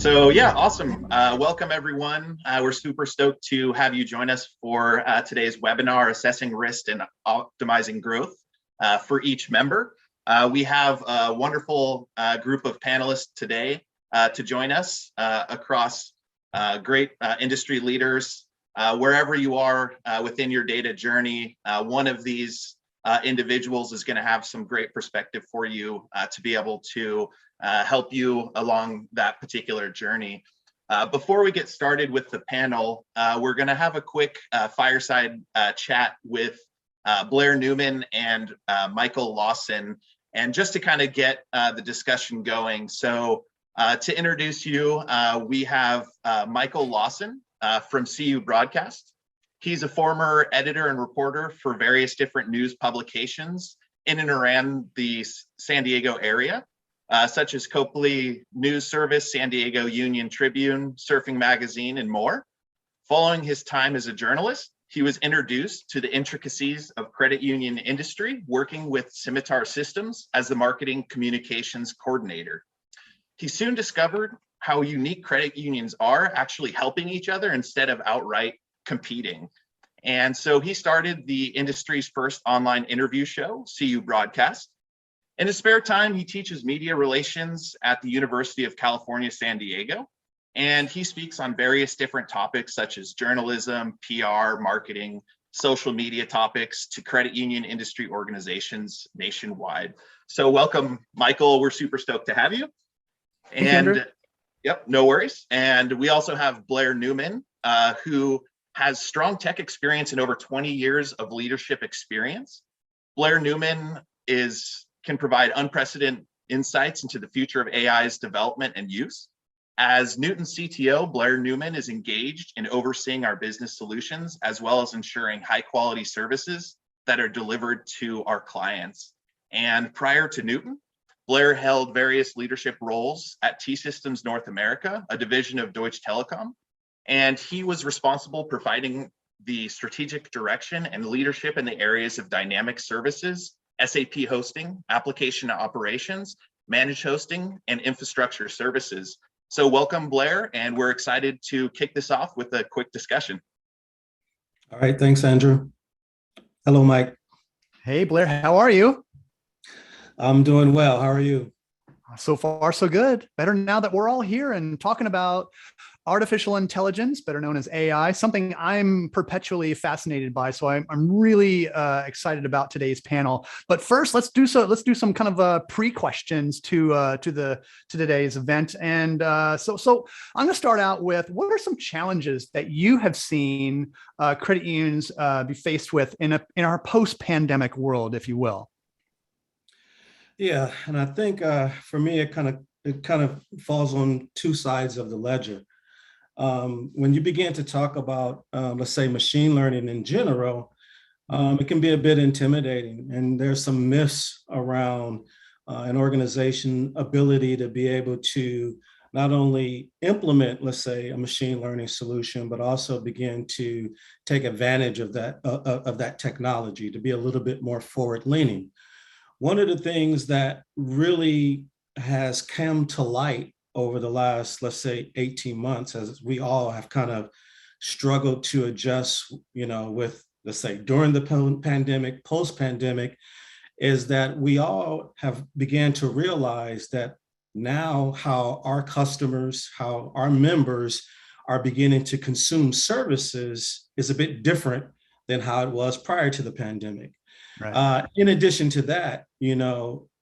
So yeah, awesome. Welcome everyone. We're super stoked to have you join us for today's webinar, Assessing Risk and Optimizing Growth for each member. We have a wonderful group of panelists today to join us across great industry leaders. Wherever you are within your data journey, one of these individuals is going to have some great perspective for you to be able to help you along that particular journey. Before we get started with the panel, we're going to have a quick fireside chat with Blair Newman and Michael Lawson, and just to kind of get the discussion going. So to introduce you, we have Michael Lawson from CU Broadcast. He's a former editor and reporter for various different news publications in and around the San Diego area, such as Copley News Service, San Diego Union Tribune, Surfing Magazine, and more. Following his time as a journalist, he was introduced to the intricacies of credit union industry, working with Scimitar Systems as the marketing communications coordinator. He soon discovered how unique credit unions are actually helping each other instead of outright competing. And so he started the industry's first online interview show, CU Broadcast. In his spare time, he teaches media relations at the University of California, San Diego, and he speaks on various different topics such as journalism, PR, marketing, social media topics to credit union industry organizations nationwide. So welcome, Michael. We're super stoked to have you. And yep, no worries. And we also have Blair Newman, who has strong tech experience and over 20 years of leadership experience. Blair Newman can provide unprecedented insights into the future of AI's development and use. As Newton's CTO, Blair Newman is engaged in overseeing our business solutions, as well as ensuring high quality services that are delivered to our clients. And prior to Newton, Blair held various leadership roles at T-Systems North America, a division of Deutsche Telekom, and he was responsible for providing the strategic direction and leadership in the areas of dynamic services, SAP hosting, application operations, managed hosting, and infrastructure services. So welcome, Blair, and we're excited to kick this off with a quick discussion. All right, thanks, Andrew. Hello, Mike. Hey, Blair, how are you? I'm doing well. How are you? So far, so good. Better now that we're all here and talking about artificial intelligence, better known as AI, something I'm perpetually fascinated by. So I'm really excited about today's panel. But first, let's do some kind of pre-questions to today's event. And so I'm going to start out with, what are some challenges that you have seen credit unions be faced with in our post-pandemic world, if you will? Yeah, and I think for me, it kind of falls on two sides of the ledger. When you begin to talk about, let's say, machine learning in general, it can be a bit intimidating, and there's some myths around an organization's ability to be able to not only implement, let's say, a machine learning solution, but also begin to take advantage of that technology, to be a little bit more forward-leaning. One of the things that really has come to light over the last, let's say, 18 months, as we all have kind of struggled to adjust, with, let's say, during the pandemic, post-pandemic, is that we all have began to realize that now how our customers, how our members are beginning to consume services is a bit different than how it was prior to the pandemic. Right. In addition to that,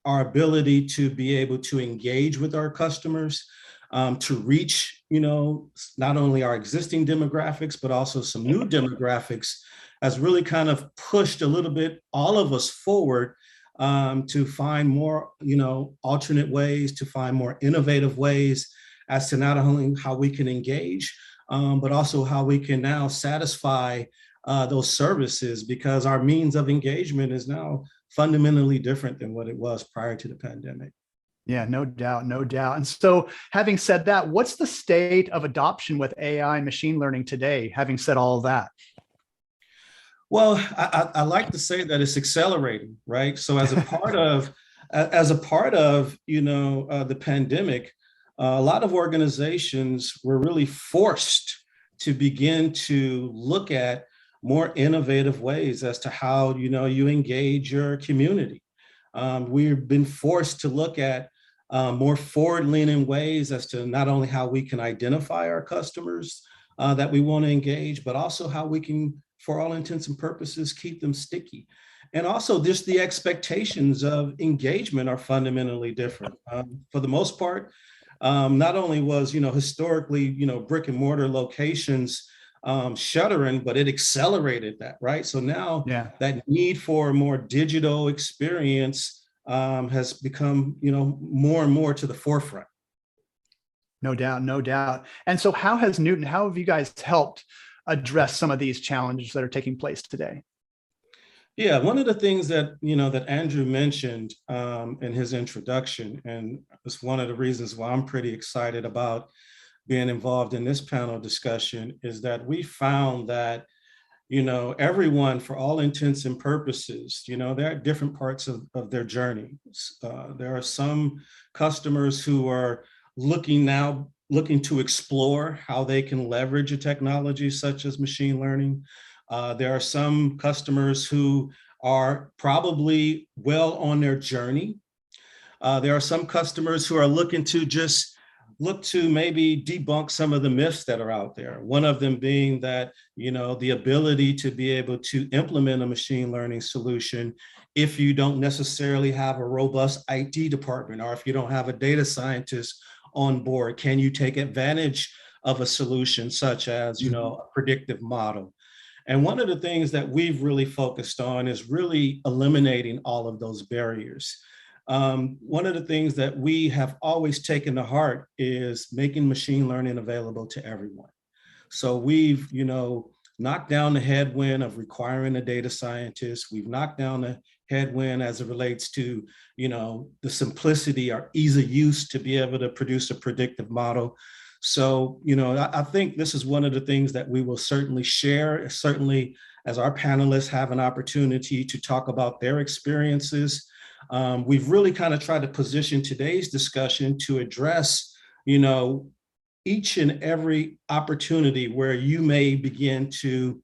our ability to be able to engage with our customers, to reach, not only our existing demographics, but also some new demographics, has really kind of pushed a little bit all of us forward to find more, alternate ways, to find more innovative ways as to not only how we can engage, but also how we can now satisfy those services, because our means of engagement is now fundamentally different than what it was prior to the pandemic. Yeah, no doubt, no doubt. And so having said that, what's the state of adoption with AI and machine learning today, having said all of that? Well, I like to say that it's accelerating, right? So as a part of, the pandemic, a lot of organizations were really forced to begin to look at more innovative ways as to how, you engage your community. We've been forced to look at more forward-leaning ways as to not only how we can identify our customers that we want to engage, but also how we can, for all intents and purposes, keep them sticky. And also just the expectations of engagement are fundamentally different. For the most part, not only was, historically, brick and mortar locations shuttering, but it accelerated that, right? So now that need for a more digital experience has become, more and more to the forefront. No doubt, no doubt. And so how have you guys helped address some of these challenges that are taking place today? Yeah, one of the things that, that Andrew mentioned in his introduction, and it's one of the reasons why I'm pretty excited about being involved in this panel discussion, is that we found that, everyone, for all intents and purposes, they're at different parts of their journey. There are some customers who are looking to explore how they can leverage a technology such as machine learning. There are some customers who are probably well on their journey. There are some customers who are looking to maybe debunk some of the myths that are out there. One of them being that, the ability to be able to implement a machine learning solution if you don't necessarily have a robust IT department, or if you don't have a data scientist on board, can you take advantage of a solution such as, a predictive model? And one of the things that we've really focused on is really eliminating all of those barriers. One of the things that we have always taken to heart is making machine learning available to everyone. So we've, knocked down the headwind of requiring a data scientist. We've knocked down the headwind as it relates to, the simplicity or ease of use to be able to produce a predictive model. So, I think this is one of the things that we will certainly share, certainly as our panelists have an opportunity to talk about their experiences. We've really kind of tried to position today's discussion to address, each and every opportunity where you may begin to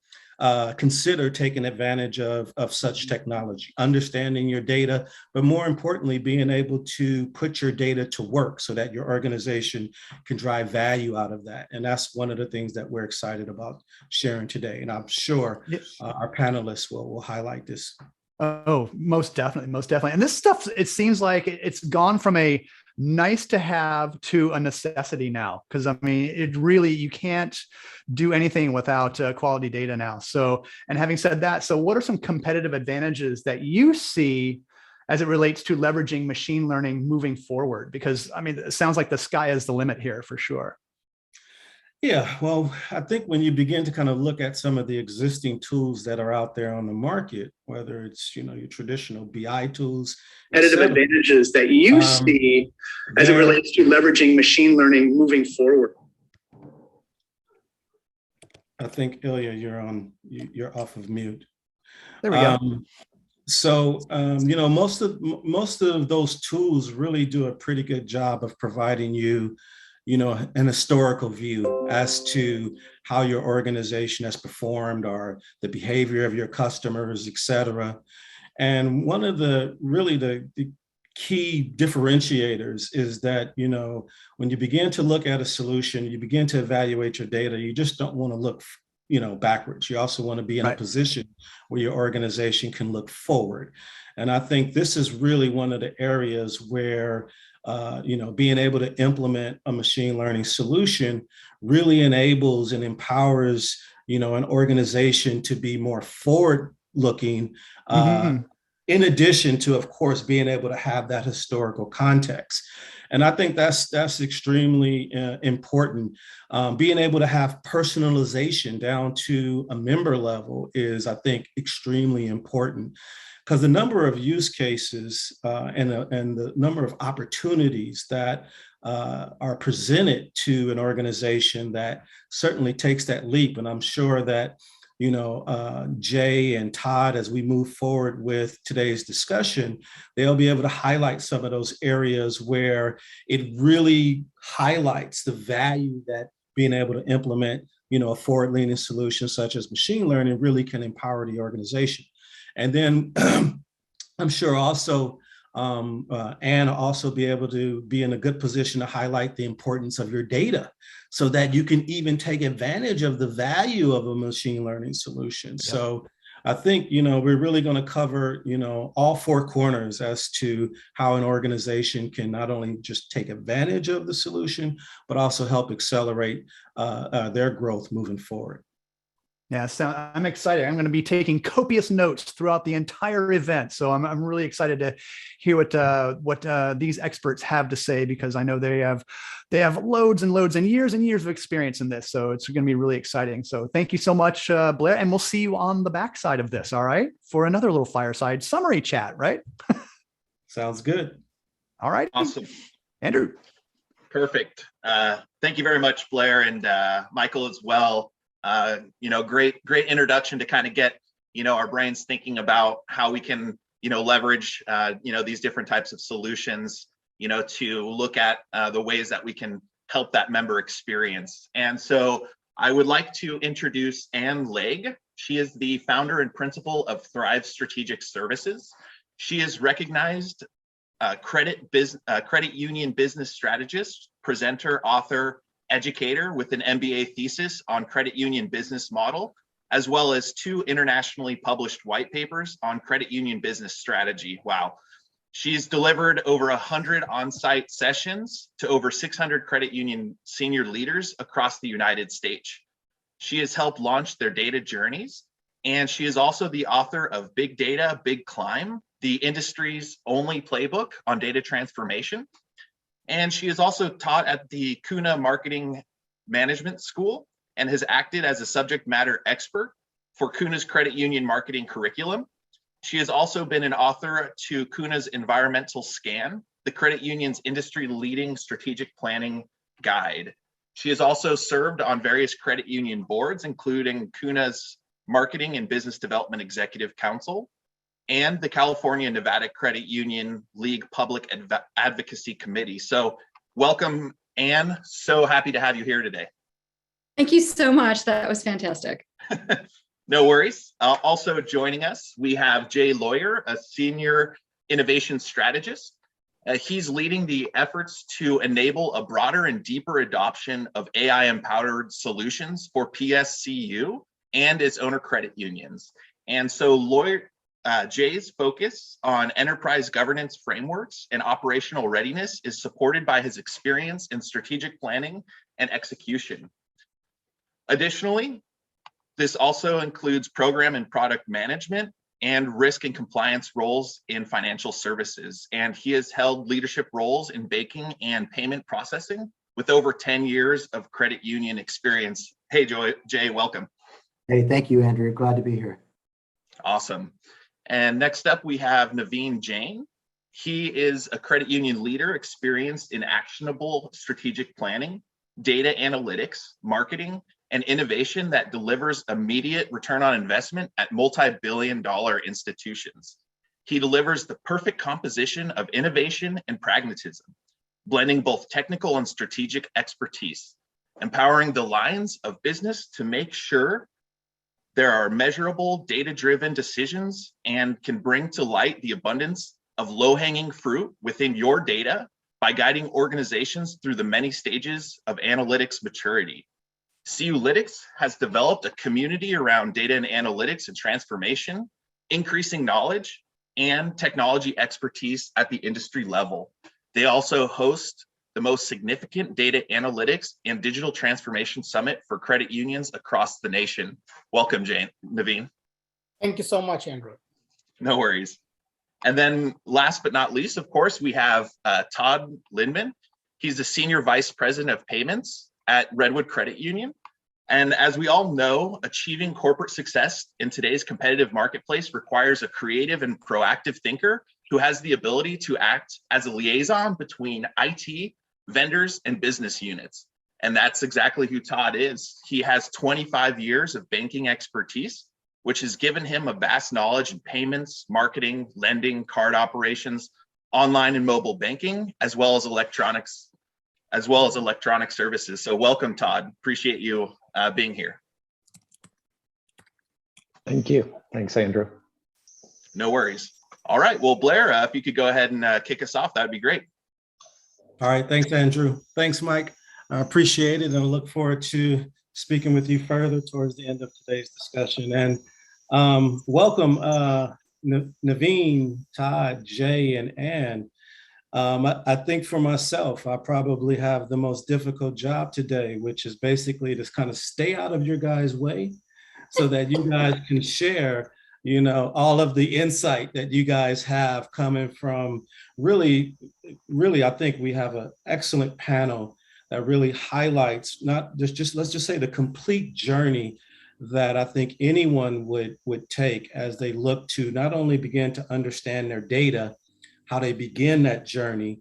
consider taking advantage of such technology, understanding your data, but more importantly, being able to put your data to work so that your organization can drive value out of that. And that's one of the things that we're excited about sharing today. And I'm sure our panelists will highlight this. Oh, most definitely, most definitely. And this stuff, it seems like it's gone from a nice to have to a necessity now, because I mean, you can't do anything without quality data now. So, and having said that, so what are some competitive advantages that you see as it relates to leveraging machine learning moving forward? Because I mean, it sounds like the sky is the limit here for sure. Yeah, well, I think when you begin to kind of look at some of the existing tools that are out there on the market, whether it's, your traditional BI tools, competitive advantages that you see as it relates to leveraging machine learning moving forward. I think, Ilya, you're off of mute. There we go. So, most of those tools really do a pretty good job of providing you, an historical view as to how your organization has performed or the behavior of your customers, et cetera. And one of the key differentiators is that, when you begin to look at a solution, you begin to evaluate your data, you just don't want to look, backwards. You also want to be in a position where your organization can look forward. And I think this is really one of the areas where being able to implement a machine learning solution really enables and empowers, an organization to be more forward-looking, in addition to, of course, being able to have that historical context. And I think that's extremely important. Being able to have personalization down to a member level is, I think, extremely important. Because the number of use cases and the number of opportunities that are presented to an organization that certainly takes that leap. And I'm sure that Jay and Todd, as we move forward with today's discussion, they'll be able to highlight some of those areas where it really highlights the value that being able to implement, a forward-leaning solution such as machine learning really can empower the organization. And then I'm sure also Anne also be able to be in a good position to highlight the importance of your data so that you can even take advantage of the value of a machine learning solution. Yep. So I think, we're really going to cover, all four corners as to how an organization can not only just take advantage of the solution, but also help accelerate their growth moving forward. Yeah, so I'm excited. I'm going to be taking copious notes throughout the entire event. So I'm really excited to hear what these experts have to say, because I know they have loads and loads and years of experience in this. So it's going to be really exciting. So thank you so much, Blair, and we'll see you on the backside of this. All right, for another little fireside summary chat, right? Sounds good. All right. Awesome. Andrew. Perfect. Thank you very much, Blair, and Michael as well. Great introduction to kind of get, our brains thinking about how we can, leverage, these different types of solutions, to look at the ways that we can help that member experience. And so I would like to introduce Anne Legg. She is the founder and principal of Thrive Strategic Services. She is recognized credit union business strategist, presenter, author, educator with an MBA thesis on credit union business model, as well as 2 internationally published white papers on credit union business strategy. Wow. She's delivered over 100 on-site sessions to over 600 credit union senior leaders across the United States. She has helped launch their data journeys, and she is also the author of Big Data, Big Climb, the industry's only playbook on data transformation. And she is also taught at the 𝘗𝘯𝑵 Marketing Management School and has acted as a subject matter expert for 𝘗𝘯𝑵's credit union marketing curriculum. She has also been an author to 𝘗𝘯𝑵's Environmental Scan, the credit union's industry-leading strategic planning guide. She has also served on various credit union boards, including 𝘗𝘯𝑵's Marketing and Business Development Executive Council and the California-Nevada Credit Union League Public Advocacy Committee. So welcome, Anne. So happy to have you here today. Thank you so much. That was fantastic. No worries. Also joining us, we have Jay Loyer, a senior innovation strategist. He's leading the efforts to enable a broader and deeper adoption of AI-empowered solutions for PSCU and its owner credit unions. And so Jay's focus on enterprise governance frameworks and operational readiness is supported by his experience in strategic planning and execution. Additionally, this also includes program and product management and risk and compliance roles in financial services. And he has held leadership roles in banking and payment processing with over 10 years of credit union experience. Hey, Jay, welcome. Hey, thank you, Andrew. Glad to be here. Awesome. And next up, we have Naveen Jain. He is a credit union leader experienced in actionable strategic planning, data analytics, marketing, and innovation that delivers immediate return on investment at multi-billion-dollar institutions. He delivers the perfect composition of innovation and pragmatism, blending both technical and strategic expertise, empowering the lines of business to make sure there are measurable, data-driven decisions and can bring to light the abundance of low-hanging fruit within your data by guiding organizations through the many stages of analytics maturity. 𝘗𝑗𝑢lytics has developed a community around data and analytics and transformation, increasing knowledge and technology expertise at the industry level. They also host the most significant data analytics and digital transformation summit for credit unions across the nation. Welcome, Naveen. Thank you so much, Andrew. No worries. And then last but not least, of course, we have Todd Lindman. He's the Senior Vice President of Payments at Redwood Credit Union. And as we all know, achieving corporate success in today's competitive marketplace requires a creative and proactive thinker who has the ability to act as a liaison between IT, vendors, and business units. And that's exactly who Todd is. He has 25 years of banking expertise, which has given him a vast knowledge in payments, marketing, lending, card operations, online and mobile banking, as well as electronic services. So welcome, Todd. Appreciate you being here. Thank you. Thanks, Andrew. No worries. All right. Well, Blair, if you could go ahead and kick us off, that'd be great. All right. Thanks, Andrew. Thanks, Mike. I appreciate it. And I look forward to speaking with you further towards the end of today's discussion. And welcome, Naveen, Todd, Jay, and Ann. I think for myself, I probably have the most difficult job today, which is basically to kind of stay out of your guys' way so that you guys can share, you know, all of the insight that you guys have coming from really, I think we have an excellent panel that really highlights not just let's just say the complete journey that I think anyone would take as they look to not only begin to understand their data, how they begin that journey,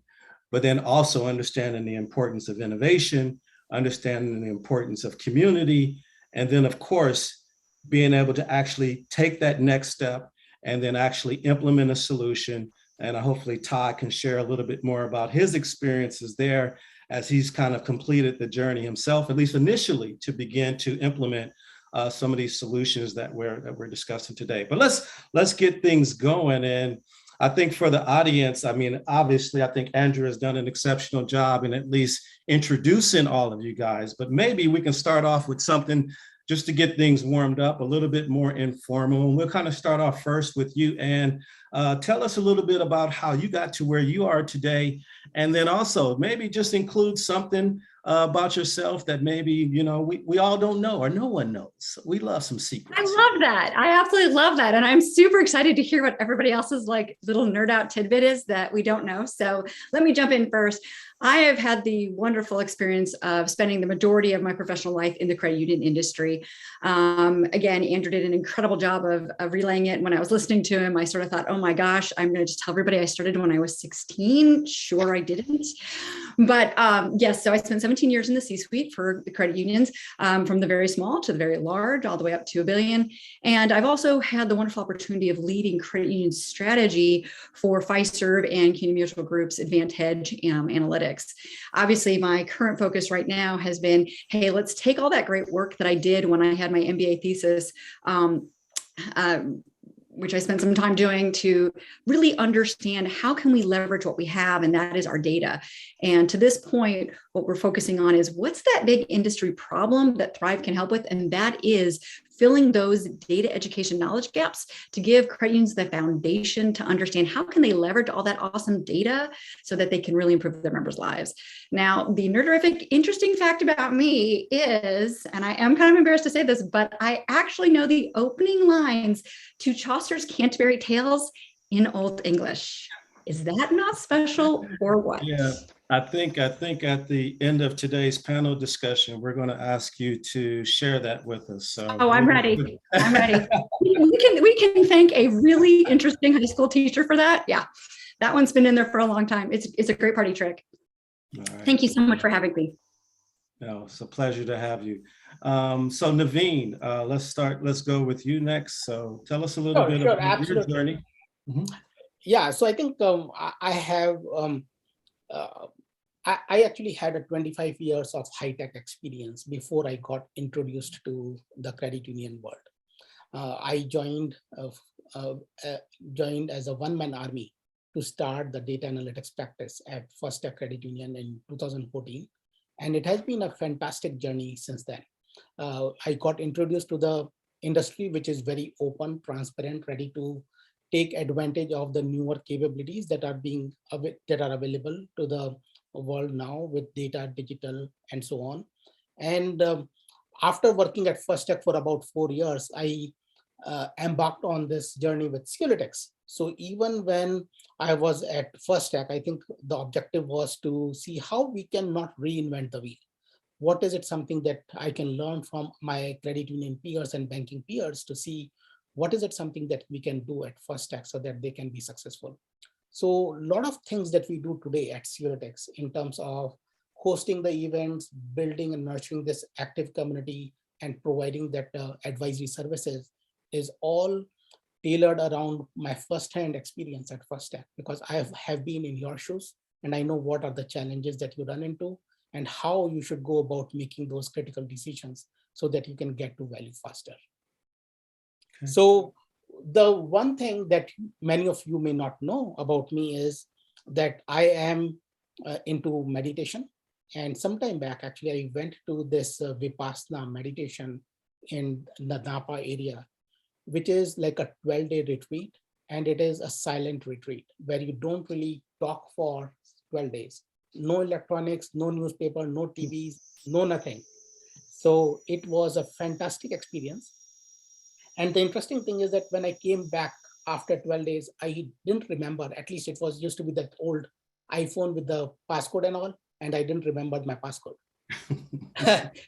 but then also understanding the importance of innovation, understanding the importance of community, and then of course, being able to actually take that next step and then actually implement a solution. And hopefully Todd can share a little bit more about his experiences there as he's kind of completed the journey himself, at least initially, to begin to implement some of these solutions that we're discussing today. But let's get things going. And I think for the audience, I mean, obviously, I think Andrew has done an exceptional job in at least introducing all of you guys, but maybe we can start off with something just to get things warmed up, a little bit more informal. And we'll kind of start off first with you, and tell us a little bit about how you got to where you are today. And then also maybe just include something about yourself that maybe, you know, we all don't know or no one knows. We love some secrets. I love that. I absolutely love that. And I'm super excited to hear what everybody else's like little nerd out tidbit is that we don't know. So let me jump in first. I have had the wonderful experience of spending the majority of my professional life in the credit union industry. Again, Andrew did an incredible job of relaying it. When I was listening to him, I sort of thought, oh my gosh, I'm going to just tell everybody I started when I was 16. Sure, I didn't. But yes, so I spent 17 years in the C-suite for the credit unions, from the very small to the very large, all the way up to $1 billion. And I've also had the wonderful opportunity of leading credit union strategy for Fiserv and Community Mutual Group's Advantage Analytics. Obviously, my current focus right now has been, hey, let's take all that great work that I did when I had my MBA thesis, which I spent some time doing, to really understand how can we leverage what we have, and that is our data. And to this point, what we're focusing on is what's that big industry problem that Thrive can help with, and that is filling those data education knowledge gaps to give credit unions the foundation to understand how can they leverage all that awesome data so that they can really improve their members' lives. Now, the nerderific interesting fact about me is, and I am kind of embarrassed to say this, but I actually know the opening lines to Chaucer's Canterbury Tales in Old English. Is that not special or what? Yeah, I think at the end of today's panel discussion, we're going to ask you to share that with us. So, oh, I'm ready. I'm ready. We can thank a really interesting high school teacher for that. Yeah, that one's been in there for a long time. It's a great party trick. All right. Thank you so much for having me. No, it's a pleasure to have you. So Naveen, let's go with you next. So tell us a little bit about your journey. Mm-hmm. Yeah, so I think I have, I actually had a 25 years of high-tech experience before I got introduced to the credit union world. I joined as a one-man army to start the data analytics practice at First Tech Credit Union in 2014. And it has been a fantastic journey since then. I got introduced to the industry, which is very open, transparent, ready to take advantage of the newer capabilities that are available to the world now with data, digital, and so on. And after working at First Tech for about 4 years, I embarked on this journey with Skill-It-X. So even when I was at First Tech, I think the objective was to see how we can not reinvent the wheel. What is it something that I can learn from my credit union peers and banking peers to see what is it something that we can do at First Tech so that they can be successful. So a lot of things that we do today at Skill-It-X in terms of hosting the events, building and nurturing this active community, and providing that advisory services is all tailored around my first-hand experience at First Step, because I have been in your shoes and I know what are the challenges that you run into and how you should go about making those critical decisions so that you can get to value faster. Okay. So the one thing that many of you may not know about me is that I am into meditation. And sometime back, actually, I went to this Vipassana meditation in the Napa area, which is like a 12-day retreat. And it is a silent retreat where you don't really talk for 12 days. No electronics, no newspaper, no TVs, no nothing. So it was a fantastic experience. And the interesting thing is that when I came back after 12 days, I didn't remember, at least it was used to be that old iPhone with the passcode and all, and I didn't remember my passcode.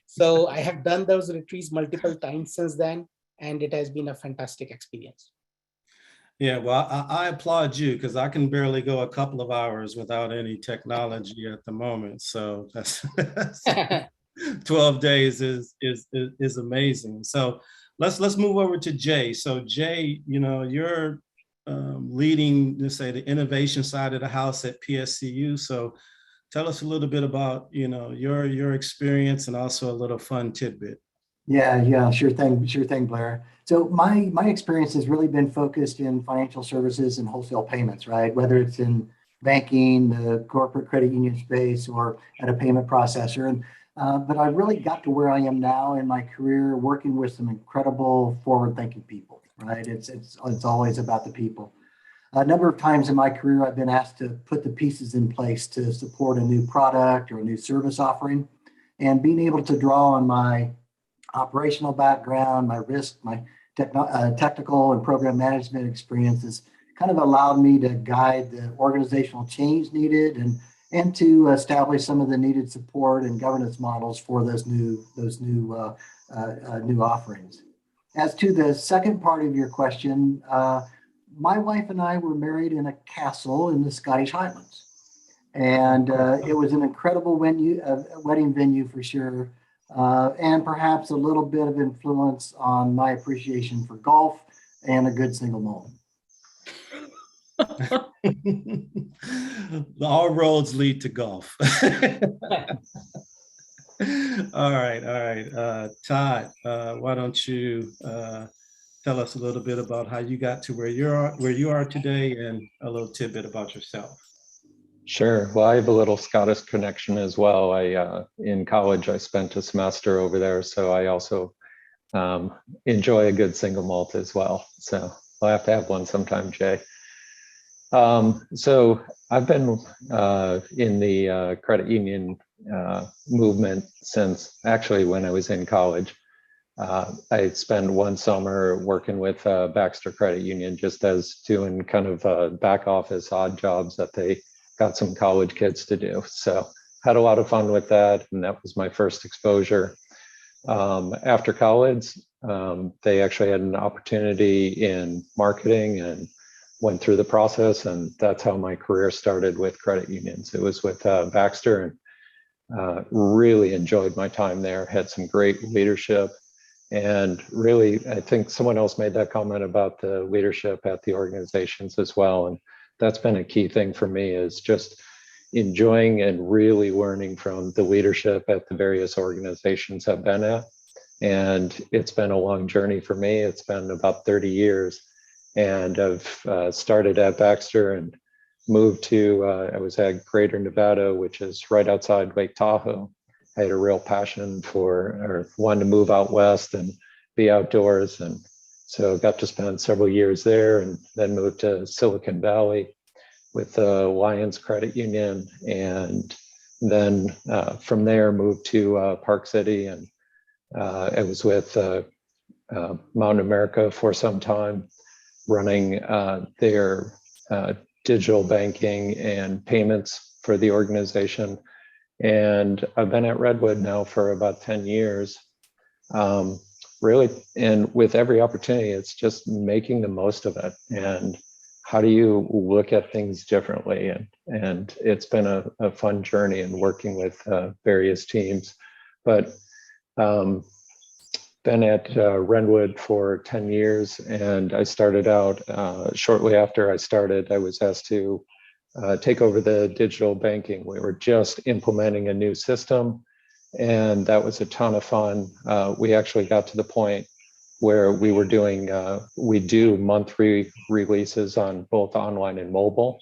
So I have done those retreats multiple times since then, and it has been a fantastic experience. Yeah, well, I applaud you because I can barely go a couple of hours without any technology at the moment. So that's 12 days is amazing. So let's move over to Jay. So Jay, you know, you're leading, let's say, the innovation side of the house at PSCU. So tell us a little bit about, you know, your experience and also a little fun tidbit. Yeah, sure thing, Blair. So my experience has really been focused in financial services and wholesale payments, right? Whether it's in banking, the corporate credit union space, or at a payment processor. And but I really got to where I am now in my career, working with some incredible forward-thinking people, right? It's always about the people. A number of times in my career, I've been asked to put the pieces in place to support a new product or a new service offering, and being able to draw on my operational background, my risk, my technical and program management experiences kind of allowed me to guide the organizational change needed and to establish some of the needed support and governance models for those new offerings. As to the second part of your question, my wife and I were married in a castle in the Scottish Highlands, and it was an incredible wedding venue for sure. And perhaps a little bit of influence on my appreciation for golf and a good single malt. All roads lead to golf. All right. Todd, why don't you tell us a little bit about how you got to where you are today and a little tidbit about yourself. Sure. Well, I have a little Scottish connection as well. In college, I spent a semester over there, so I also enjoy a good single malt as well. So I'll have to have one sometime, Jay. So I've been in the credit union movement since actually when I was in college. I spent one summer working with Baxter Credit Union, just as doing kind of back office odd jobs that they got some college kids to do. So had a lot of fun with that. And that was my first exposure. After college, they actually had an opportunity in marketing and went through the process. And that's how my career started with credit unions. It was with Baxter, and really enjoyed my time there, had some great leadership. And really, I think someone else made that comment about the leadership at the organizations as well. And that's been a key thing for me, is just enjoying and really learning from the leadership at the various organizations I've been at. And it's been a long journey for me. It's been about 30 years. And I've started at Baxter and moved to, I was at Greater Nevada, which is right outside Lake Tahoe. I had a real passion or wanted to move out west and be outdoors. And so got to spend several years there, and then moved to Silicon Valley with the Lions Credit Union. And then from there moved to Park City, and I was with Mountain America for some time, running their digital banking and payments for the organization. And I've been at Redwood now for about 10 years. Really, and with every opportunity, it's just making the most of it and how do you look at things differently? And it's been a fun journey in working with various teams. But been at Redwood for 10 years, and I started out shortly after I started, I was asked to take over the digital banking. We were just implementing a new system, and that was a ton of fun. We actually got to the point where we were doing, we do monthly releases on both online and mobile.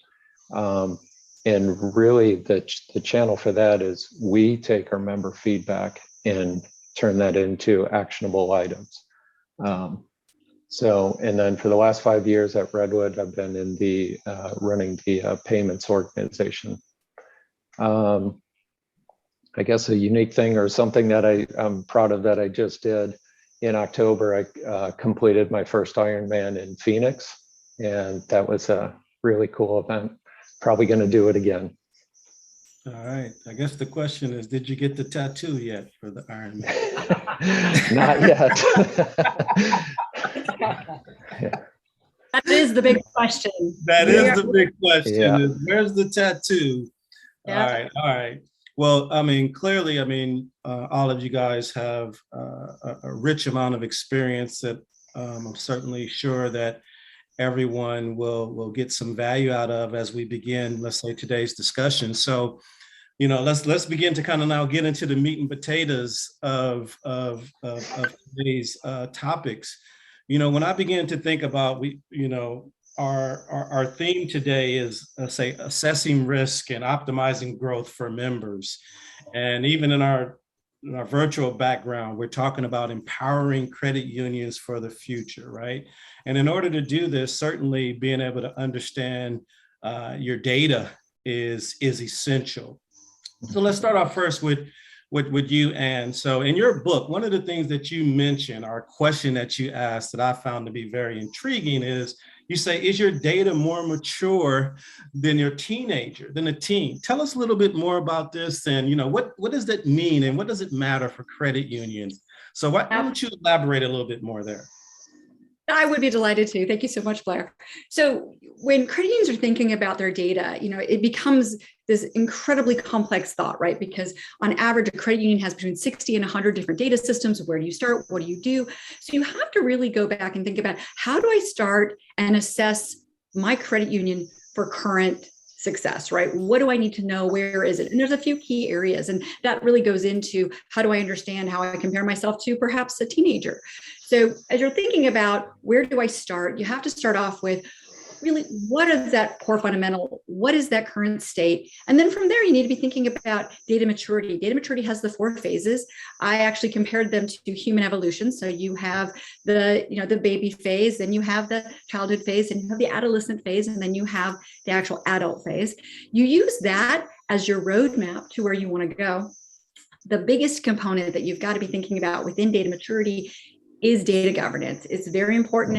And really the channel for that is we take our member feedback and turn that into actionable items. And then for the last 5 years at Redwood, I've been in the running the payments organization. I guess a unique thing or something that I'm proud of that I just did in October, I completed my first Ironman in Phoenix, and that was a really cool event. Probably going to do it again. All right. I guess the question is, did you get the tattoo yet for the Ironman? Not yet. That is the big question. That is the big question. Yeah. Is where's the tattoo? Yeah. All right. All right. Well, I mean, clearly, all of you guys have a rich amount of experience that I'm certainly sure that everyone will get some value out of as we begin, let's say, today's discussion. So, let's begin to kind of now get into the meat and potatoes of today's topics. When I began to think about our theme today is say assessing risk and optimizing growth for members, and even in our virtual background, we're talking about empowering credit unions for the future, right? And in order to do this, certainly being able to understand your data is essential. So let's start off first with you, Anne. So in your book, one of the things that you mentioned, or a question that you asked that I found to be very intriguing is, you say, is your data more mature than a teen? Tell us a little bit more about this, and what does that mean, and what does it matter for credit unions? So why don't you elaborate a little bit more there? I would be delighted to. Thank you so much, Blair. So when credit unions are thinking about their data, it becomes this incredibly complex thought, right? Because on average, a credit union has between 60 and 100 different data systems. Where do you start? What do you do? So you have to really go back and think about, how do I start and assess my credit union for current success, right? What do I need to know? Where is it? And there's a few key areas, and that really goes into, how do I understand how I compare myself to perhaps a teenager? So as you're thinking about where do I start, you have to start off with, really, what is that core fundamental? What is that current state? And then from there, you need to be thinking about data maturity. Data maturity has the 4 phases. I actually compared them to human evolution. So you have the baby phase, then you have the childhood phase, and you have the adolescent phase, and then you have the actual adult phase. You use that as your roadmap to where you want to go. The biggest component that you've got to be thinking about within data maturity is data governance. It's very important.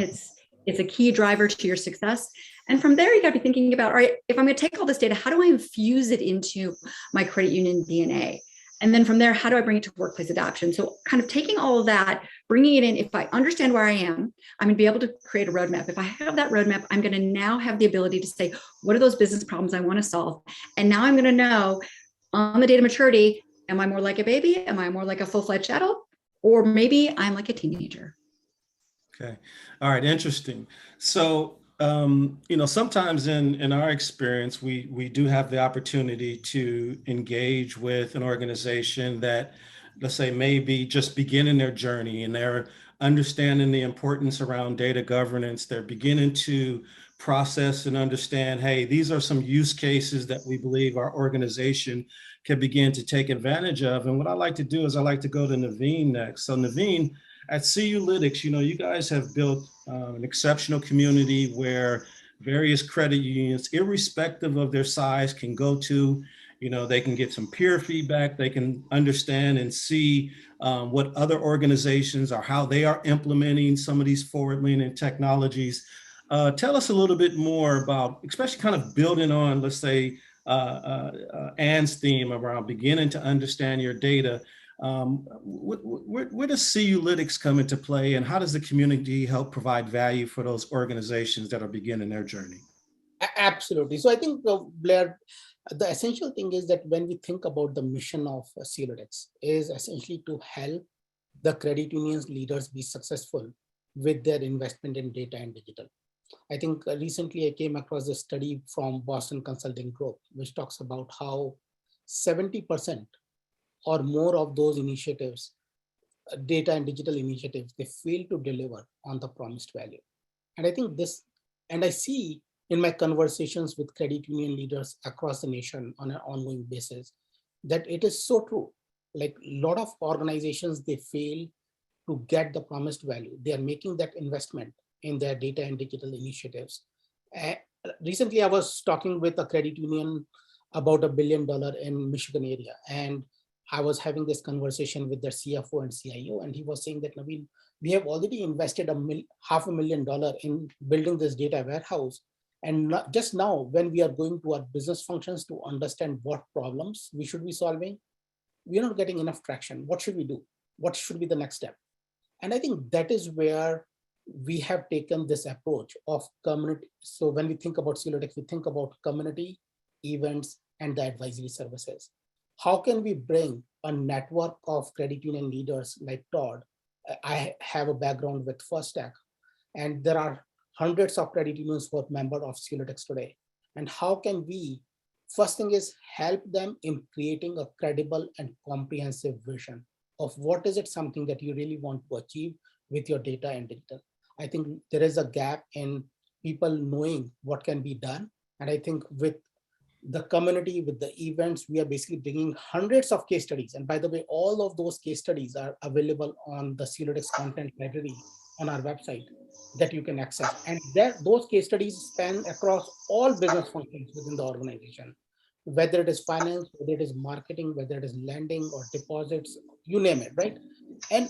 It's a key driver to your success. And from there, you got to be thinking about, all right, if I'm going to take all this data, how do I infuse it into my credit union DNA? And then from there, how do I bring it to workplace adoption? So kind of taking all of that, bringing it in, if I understand where I am, I'm going to be able to create a roadmap. If I have that roadmap, I'm going to now have the ability to say, what are those business problems I want to solve? And now I'm going to know on the data maturity, am I more like a baby? Am I more like a full-fledged adult? Or maybe I'm like a teenager. Okay. All right. Interesting. So, sometimes in our experience, we do have the opportunity to engage with an organization that, let's say, maybe just beginning their journey, and they're understanding the importance around data governance. They're beginning to process and understand, hey, these are some use cases that we believe our organization can begin to take advantage of. And what I like to do is I like to go to Naveen next. So Naveen, at 𝘗𝑈lytics, you guys have built an exceptional community where various credit unions, irrespective of their size, can go to, they can get some peer feedback, they can understand and see what other organizations or how they are implementing some of these forward-leaning technologies. Tell us a little bit more about, especially kind of building on, let's say, Anne's theme around beginning to understand your data. Where does 𝘗𝑈lytics come into play, and how does the community help provide value for those organizations that are beginning their journey? Absolutely. So I think, Blair, the essential thing is that when we think about the mission of 𝘗𝘂𝑇X is essentially to help the credit unions leaders be successful with their investment in data and digital. I think recently I came across a study from Boston Consulting Group, which talks about how 70% or more of those initiatives, data and digital initiatives, they fail to deliver on the promised value. And I think this, and I see in my conversations with credit union leaders across the nation on an ongoing basis, that it is so true. Like a lot of organizations, they fail to get the promised value. They are making that investment in their data and digital initiatives. Recently, I was talking with a credit union about $1 billion in Michigan area. And I was having this conversation with their CFO and CIO, and he was saying that, Naveen, we have already invested $500,000 in building this data warehouse. And just now, when we are going to our business functions to understand what problems we should be solving, we're not getting enough traction. What should we do? What should be the next step? And I think that is where we have taken this approach of community. So when we think about 𝘗𝘂𝑇X, we think about community, events, and the advisory services. How can we bring a network of credit union leaders like Todd? I have a background with FirstTech, and there are hundreds of credit unions who are members of 𝘗𝘂𝑇X today. And how can we, first thing is help them in creating a credible and comprehensive vision of what is it something that you really want to achieve with your data and digital. I think there is a gap in people knowing what can be done. And I think with the community, with the events, we are basically bringing hundreds of case studies. And by the way, all of those case studies are available on the 𝘗𝘂𝑇X content library on our website that you can access. And those case studies span across all business functions within the organization, whether it is finance, whether it is marketing, whether it is lending or deposits, you name it, right? And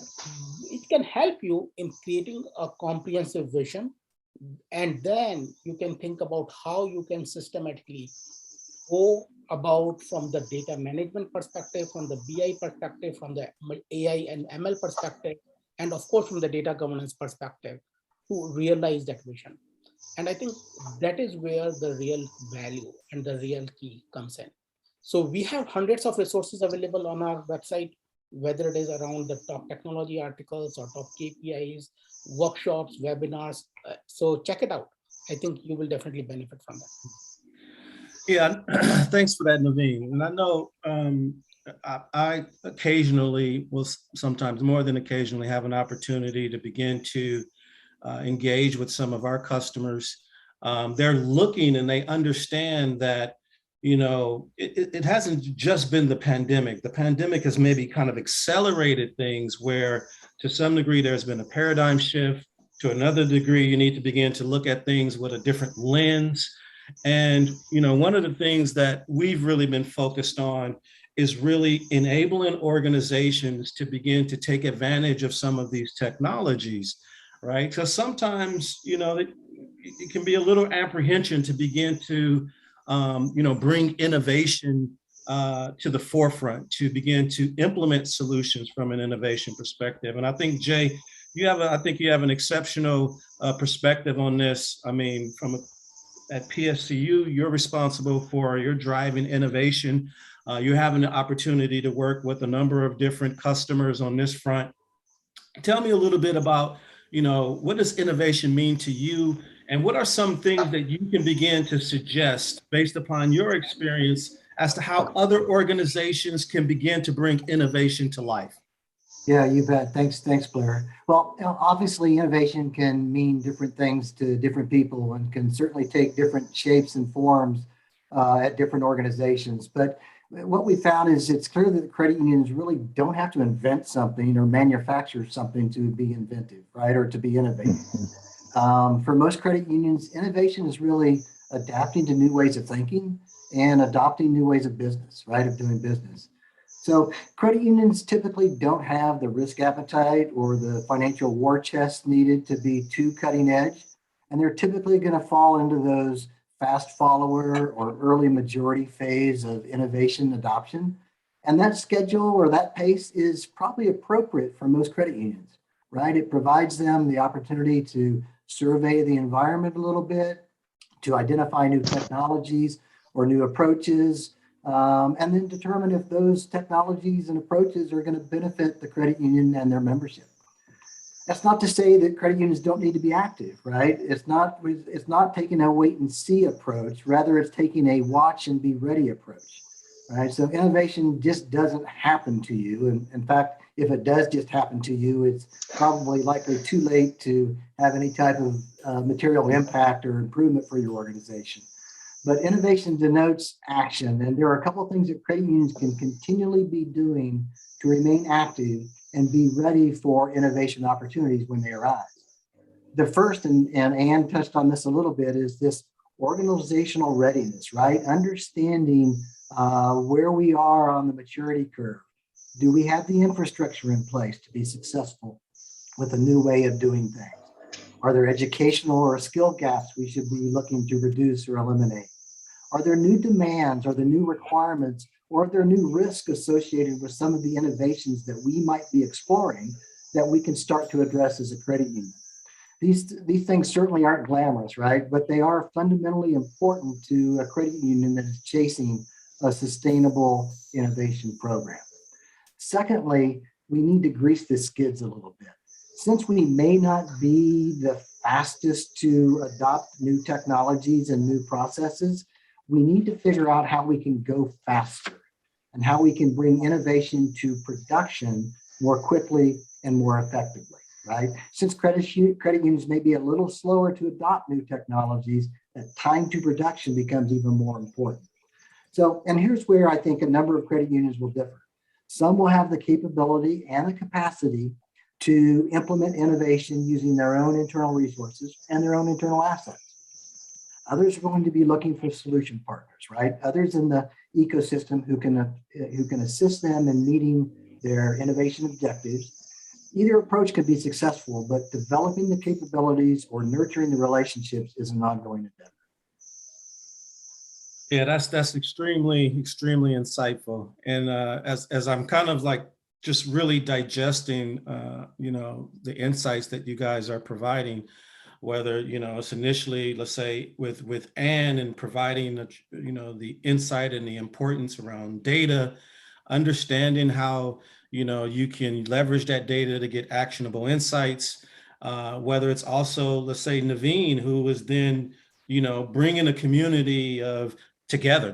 it can help you in creating a comprehensive vision. And then you can think about how you can systematically go about from the data management perspective, from the BI perspective, from the AI and ML perspective, and of course, from the data governance perspective to realize that vision. And I think that is where the real value and the real key comes in. So we have hundreds of resources available on our website, whether it is around the top technology articles or top KPIs, workshops, webinars. So check it out. I think you will definitely benefit from that. Yeah, thanks for that, Naveen. And I know I occasionally, will sometimes more than occasionally, have an opportunity to begin to engage with some of our customers. They're looking and they understand that, you know, it hasn't just been the pandemic. The pandemic has maybe kind of accelerated things where to some degree there's been a paradigm shift. To another degree, you need to begin to look at things with a different lens. And, you know, one of the things that we've really been focused on is really enabling organizations to begin to take advantage of some of these technologies, right? Because sometimes, you know, it can be a little apprehension to begin to, you know, bring innovation to the forefront, to begin to implement solutions from an innovation perspective. And I think, Jay, I think you have an exceptional perspective on this. I mean, at PSCU, you're responsible for your driving innovation. You're having the opportunity to work with a number of different customers on this front. Tell me a little bit about, you know, what does innovation mean to you? And what are some things that you can begin to suggest based upon your experience as to how other organizations can begin to bring innovation to life? Yeah, you bet. Thanks, Blair. Well, you know, obviously innovation can mean different things to different people and can certainly take different shapes and forms at different organizations. But what we found is it's clear that the credit unions really don't have to invent something or manufacture something to be inventive, right? Or to be innovative. For most credit unions, innovation is really adapting to new ways of thinking and adopting new ways of business, right? Of doing business. So credit unions typically don't have the risk appetite or the financial war chest needed to be too cutting edge. And they're typically going to fall into those fast follower or early majority phase of innovation adoption. And that schedule or that pace is probably appropriate for most credit unions, right? It provides them the opportunity to survey the environment a little bit, to identify new technologies or new approaches, and then determine if those technologies and approaches are going to benefit the credit union and their membership. That's not to say that credit unions don't need to be active, right? It's not taking a wait and see approach. Rather, it's taking a watch and be ready approach, right? So innovation just doesn't happen to you. And in fact, if it does just happen to you, it's probably likely too late to have any type of material impact or improvement for your organization. But innovation denotes action. And there are a couple of things that credit unions can continually be doing to remain active and be ready for innovation opportunities when they arise. The first, and Ann touched on this a little bit, is this organizational readiness, right? Understanding where we are on the maturity curve. Do we have the infrastructure in place to be successful with a new way of doing things? Are there educational or skill gaps we should be looking to reduce or eliminate? Are there new demands? Are there new requirements? Or are there new risks associated with some of the innovations that we might be exploring that we can start to address as a credit union? These things certainly aren't glamorous, right? But they are fundamentally important to a credit union that is chasing a sustainable innovation program. Secondly, we need to grease the skids a little bit. Since we may not be the fastest to adopt new technologies and new processes, we need to figure out how we can go faster and how we can bring innovation to production more quickly and more effectively, right? Since credit unions may be a little slower to adopt new technologies, that time to production becomes even more important. So, and here's where I think a number of credit unions will differ. Some will have the capability and the capacity to implement innovation using their own internal resources and their own internal assets. Others are going to be looking for solution partners, right? Others in the ecosystem who can assist them in meeting their innovation objectives. Either approach can be successful, but developing the capabilities or nurturing the relationships is an ongoing endeavor. Yeah, that's extremely insightful. And as I'm kind of like just really digesting, the insights that you guys are providing, whether it's initially, let's say, with Ann and providing the insight and the importance around data, understanding how you can leverage that data to get actionable insights. Whether it's also, let's say, Naveen, who is then bringing a community together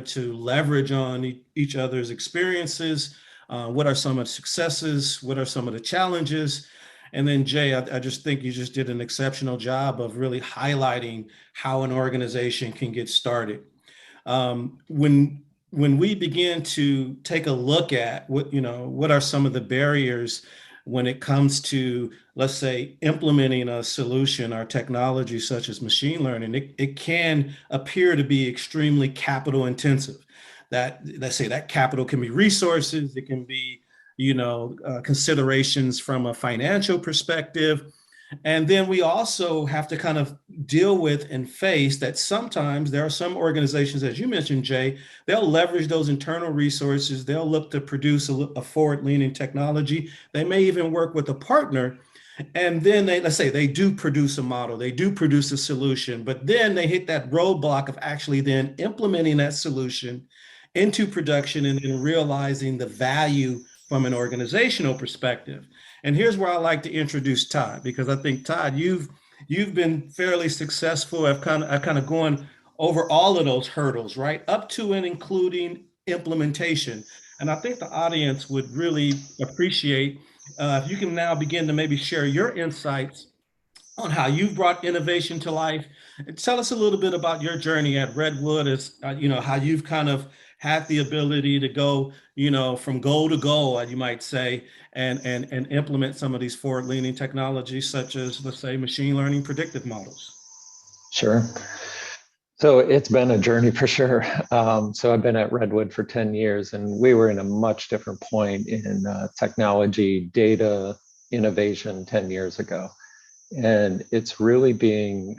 to leverage on each other's experiences. What are some of the successes? What are some of the challenges? And then Jay, I just think you just did an exceptional job of really highlighting how an organization can get started. When we begin to take a look at what are some of the barriers when it comes to, let's say, implementing a solution or technology such as machine learning, it can appear to be extremely capital intensive. That, let's say, that capital can be resources, it can be considerations from a financial perspective. And then we also have to kind of deal with and face that sometimes there are some organizations, as you mentioned, Jay, they'll leverage those internal resources. They'll look to produce a forward-leaning technology. They may even work with a partner. And then let's say they do produce a model, they do produce a solution, but then they hit that roadblock of actually then implementing that solution into production and then realizing the value from an organizational perspective. And here's where I like to introduce Todd, because I think, Todd, you've been fairly successful at kind of going over all of those hurdles, right? Up to and including implementation. And I think the audience would really appreciate if you can now begin to maybe share your insights on how you've brought innovation to life. And tell us a little bit about your journey at Redwood, as how you've kind of had the ability to go, from goal to goal, you might say, and implement some of these forward-leaning technologies, such as, let's say, machine learning predictive models. Sure. So it's been a journey for sure. So I've been at Redwood for 10 years, and we were in a much different point in technology, data, innovation 10 years ago. And it's really being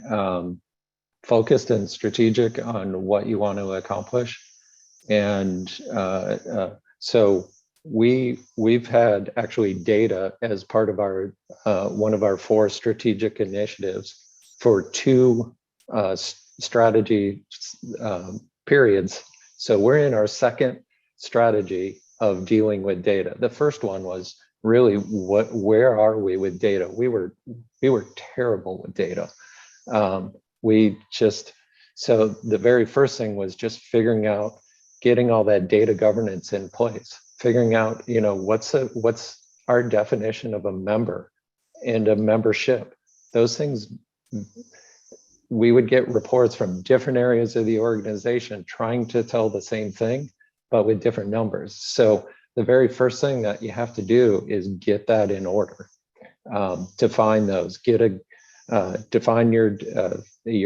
focused and strategic on what you want to accomplish. And so we've had actually data as part of our one of our 4 strategic initiatives for 2 strategy periods. So we're in our second strategy of dealing with data. The first one was really where are we with data? We were terrible with data. So the very first thing was just figuring out, getting all that data governance in place, figuring out, what's our definition of a member and a membership. Those things, we would get reports from different areas of the organization trying to tell the same thing, but with different numbers. So the very first thing that you have to do is get that in order. Define those, define your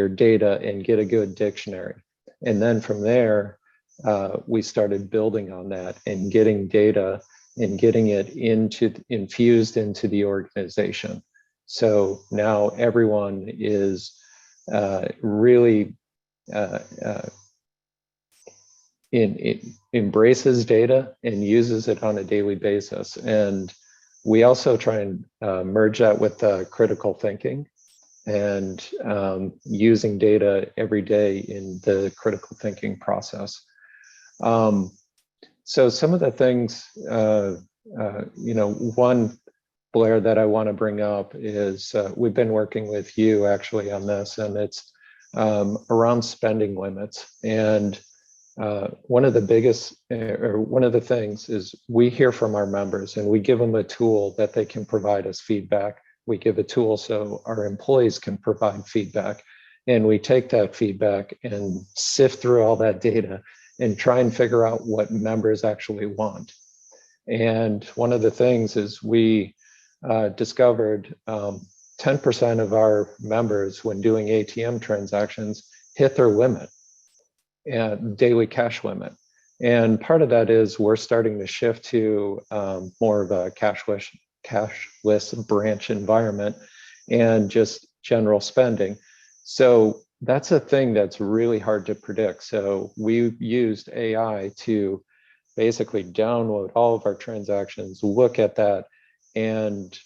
data and get a good dictionary. And then from there, we started building on that and getting data and getting it infused into the organization. So now everyone is really embraces data and uses it on a daily basis. And we also try and merge that with critical thinking and using data every day in the critical thinking process. So some of the things, one, Blair, that I want to bring up is we've been working with you actually on this, and it's around spending limits. And one of the things is we hear from our members and we give them a tool that they can provide us feedback. We give a tool so our employees can provide feedback, and we take that feedback and sift through all that data and try and figure out what members actually want. And one of the things is we discovered 10% of our members, when doing ATM transactions, hit their limit, daily cash limit. And part of that is we're starting to shift to more of a cashless branch environment and just general spending. So that's a thing that's really hard to predict. So we used AI to basically download all of our transactions, look at that, and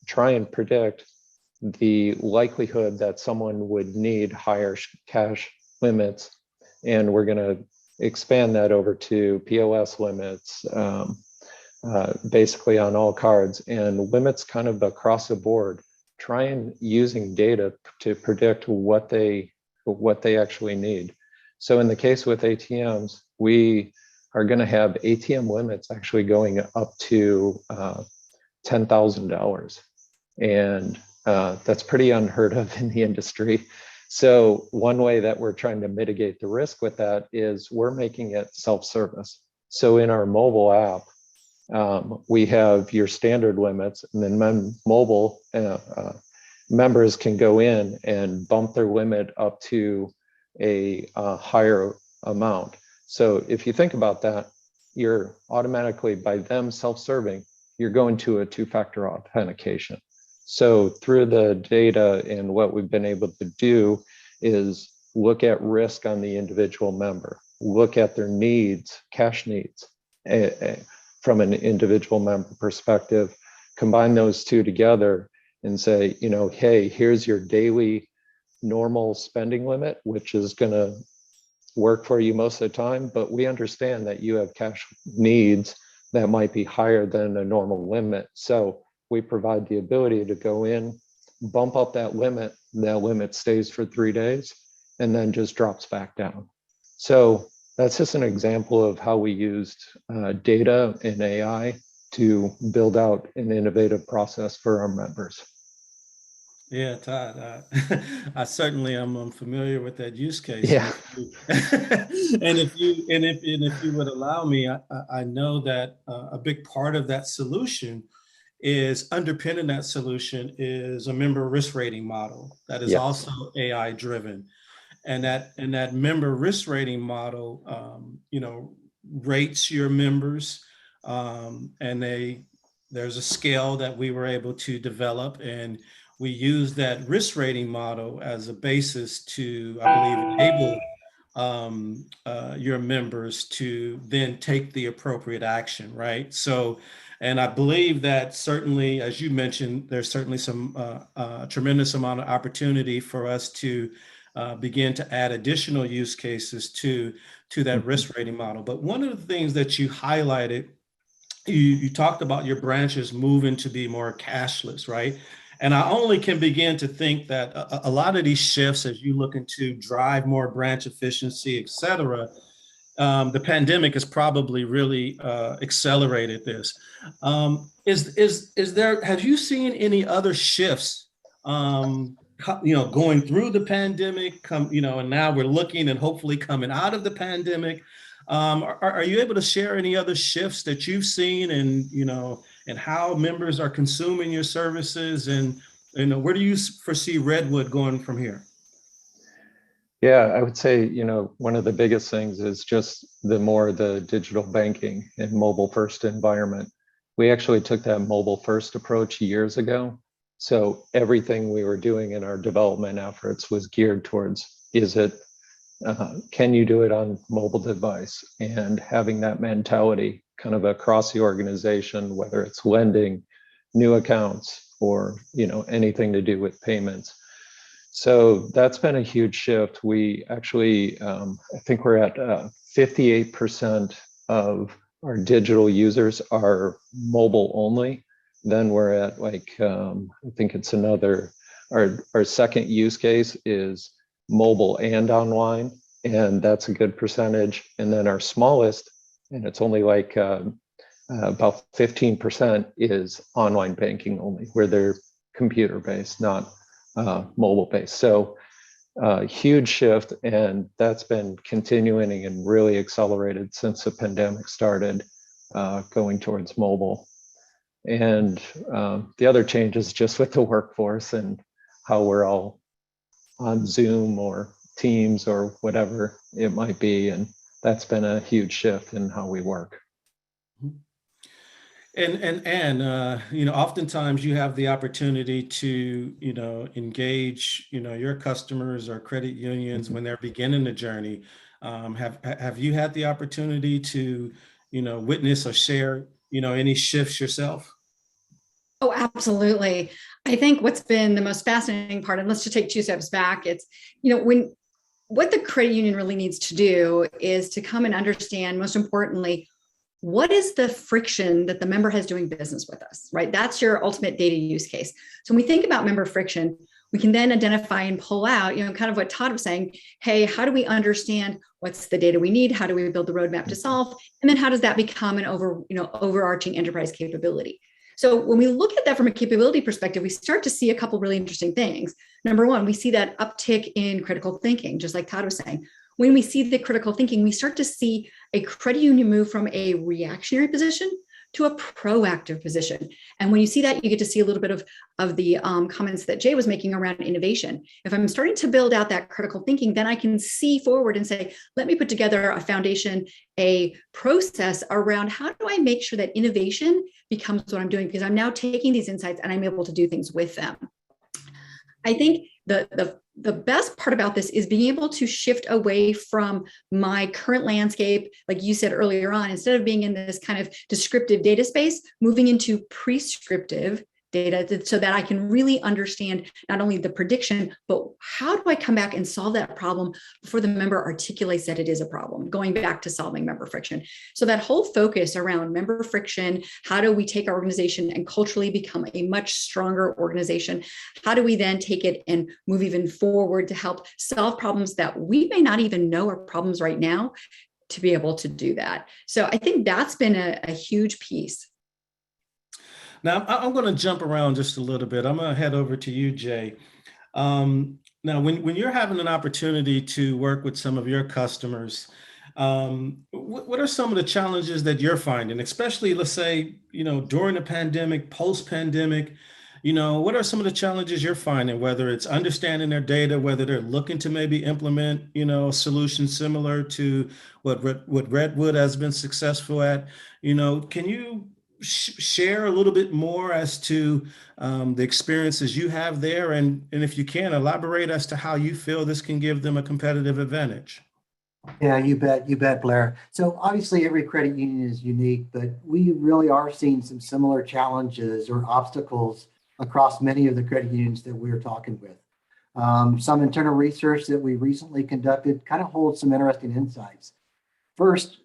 try and predict the likelihood that someone would need higher cash limits. And we're going to expand that over to POS limits, basically on all cards, and limits kind of across the board, trying using data to predict what they actually need. So in the case with ATMs, we are going to have ATM limits actually going up to $10,000. And that's pretty unheard of in the industry. So one way that we're trying to mitigate the risk with that is we're making it self-service. So in our mobile app, we have your standard limits, and then mobile members can go in and bump their limit up to a higher amount. So if you think about that, you're automatically, by them self-serving, you're going to a two-factor authentication. So through the data and what we've been able to do is look at risk on the individual member, look at their needs, cash needs, from an individual member perspective, combine those two together and say, hey, here's your daily normal spending limit, which is going to work for you most of the time, but we understand that you have cash needs that might be higher than a normal limit. So we provide the ability to go in, bump up that limit stays for 3 days, and then just drops back down. So that's just an example of how we used data and AI to build out an innovative process for our members. Yeah, Todd, I certainly am familiar with that use case. Yeah. And if you would allow me, I know that a big part of that solution is underpinning that solution is a member risk rating model that is also AI driven. And that member risk rating model, rates your members, and there's a scale that we were able to develop, and we use that risk rating model as a basis to, I believe, enable your members to then take the appropriate action, right? So, and I believe that certainly, as you mentioned, there's certainly some tremendous amount of opportunity for us to begin to add additional use cases to that risk rating model. But one of the things that you highlighted, you talked about your branches moving to be more cashless, right? And I only can begin to think that a lot of these shifts, as you looking to drive more branch efficiency, et cetera, the pandemic has probably really accelerated this. Is there, have you seen any other shifts, going through the pandemic, and now we're looking and hopefully coming out of the pandemic? Are you able to share any other shifts that you've seen and how members are consuming your services, and where do you foresee Redwood going from here? Yeah, I would say, one of the biggest things is just the digital banking and mobile first environment. We actually took that mobile first approach years ago. So everything we were doing in our development efforts was geared towards, can you do it on mobile device? And having that mentality kind of across the organization, whether it's lending, new accounts, or anything to do with payments. So that's been a huge shift. We actually, I think we're at 58% of our digital users are mobile only. Then we're at I think it's our second use case is mobile and online, and that's a good percentage. And then our smallest, and it's only about 15%, is online banking only, where they're computer based, not mobile based. So huge shift, and that's been continuing and really accelerated since the pandemic started, going towards mobile. And the other change is just with the workforce and how we're all on Zoom or Teams or whatever it might be. And that's been a huge shift in how we work. And oftentimes you have the opportunity to, engage, your customers or credit unions when they're beginning the journey. Have you had the opportunity to, witness or share, any shifts yourself? Oh, absolutely. I think what's been the most fascinating part, and let's just take two steps back, it's, what the credit union really needs to do is to come and understand, most importantly, what is the friction that the member has doing business with us, right? That's your ultimate data use case. So when we think about member friction, we can then identify and pull out, kind of what Todd was saying, hey, how do we understand what's the data we need? How do we build the roadmap to solve? And then how does that become an overarching enterprise capability? So when we look at that from a capability perspective, we start to see a couple really interesting things. Number one, we see that uptick in critical thinking, just like Todd was saying. When we see the critical thinking, we start to see a credit union move from a reactionary position to a proactive position. And when you see that, you get to see a little bit of the comments that Jay was making around innovation. If I'm starting to build out that critical thinking, then I can see forward and say, let me put together a foundation, a process around how do I make sure that innovation becomes what I'm doing, because I'm now taking these insights and I'm able to do things with them. I think the best part about this is being able to shift away from my current landscape, like you said earlier on, instead of being in this kind of descriptive data space, moving into prescriptive data so that I can really understand not only the prediction, but how do I come back and solve that problem before the member articulates that it is a problem, going back to solving member friction. So that whole focus around member friction, how do we take our organization and culturally become a much stronger organization? How do we then take it and move even forward to help solve problems that we may not even know are problems right now, to be able to do that? So I think that's been a huge piece. Now, I'm going to jump around just a little bit. I'm going to head over to you, Jay. Now, when you're having an opportunity to work with some of your customers, what are some of the challenges that you're finding, especially, let's say, during the pandemic, post-pandemic, what are some of the challenges you're finding, whether it's understanding their data, whether they're looking to maybe implement, a solution similar to what Redwood has been successful at? Can you share a little bit more as to the experiences you have there, and if you can, elaborate as to how you feel this can give them a competitive advantage? Yeah, you bet, Blair. So obviously every credit union is unique, but we really are seeing some similar challenges or obstacles across many of the credit unions that we're talking with. Some internal research that we recently conducted kind of holds some interesting insights. First,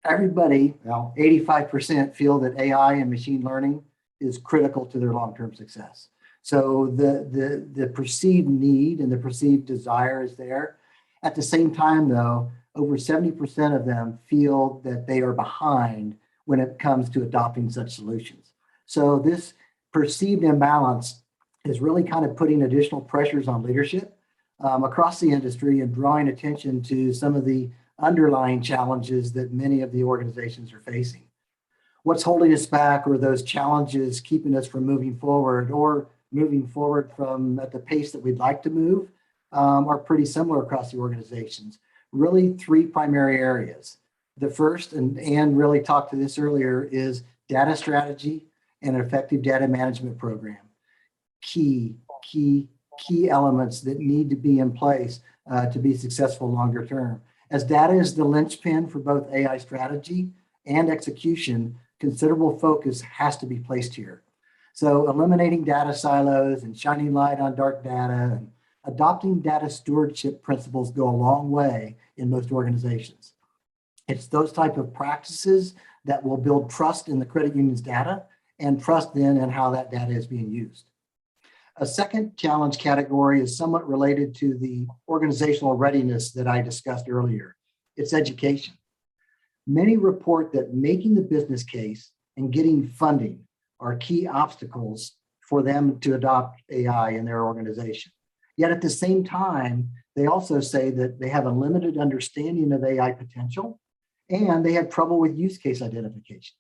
everybody, 85% feel that AI and machine learning is critical to their long-term success. So the perceived need and the perceived desire is there. At the same time, though, over 70% of them feel that they are behind when it comes to adopting such solutions. So this perceived imbalance is really kind of putting additional pressures on leadership across the industry and drawing attention to some of the underlying challenges that many of the organizations are facing. What's holding us back, or those challenges keeping us from moving forward, or moving forward from at the pace that we'd like to move, are pretty similar across the organizations. Really three primary areas. The first, and Anne really talked to this earlier, is data strategy and an effective data management program. Key elements that need to be in place to be successful longer term. As data is the linchpin for both AI strategy and execution, considerable focus has to be placed here. So eliminating data silos and shining light on dark data and adopting data stewardship principles go a long way in most organizations. It's those type of practices that will build trust in the credit union's data and trust then in how that data is being used. A second challenge category is somewhat related to the organizational readiness that I discussed earlier. It's education. Many report that making the business case and getting funding are key obstacles for them to adopt AI in their organization. Yet at the same time, they also say that they have a limited understanding of AI potential and they have trouble with use case identification.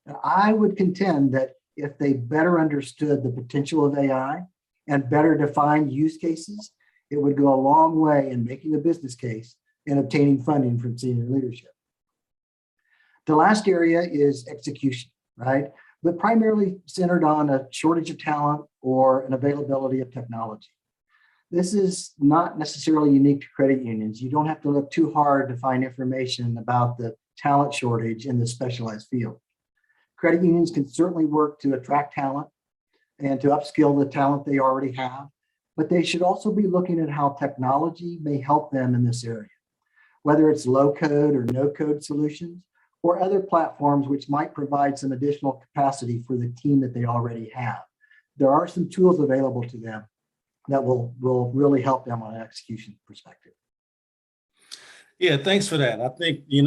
Now, I would contend that if they better understood the potential of AI and better defined use cases, it would go a long way in making a business case and obtaining funding from senior leadership. The last area is execution, right? But primarily centered on a shortage of talent or an availability of technology. This is not necessarily unique to credit unions. You don't have to look too hard to find information about the talent shortage in the specialized field. Credit unions can certainly work to attract talent and to upskill the talent they already have, but they should also be looking at how technology may help them in this area, whether it's low code or no code solutions or other platforms which might provide some additional capacity for the team that they already have. There are some tools available to them that will really help them on an execution perspective. Yeah, thanks for that. I think, you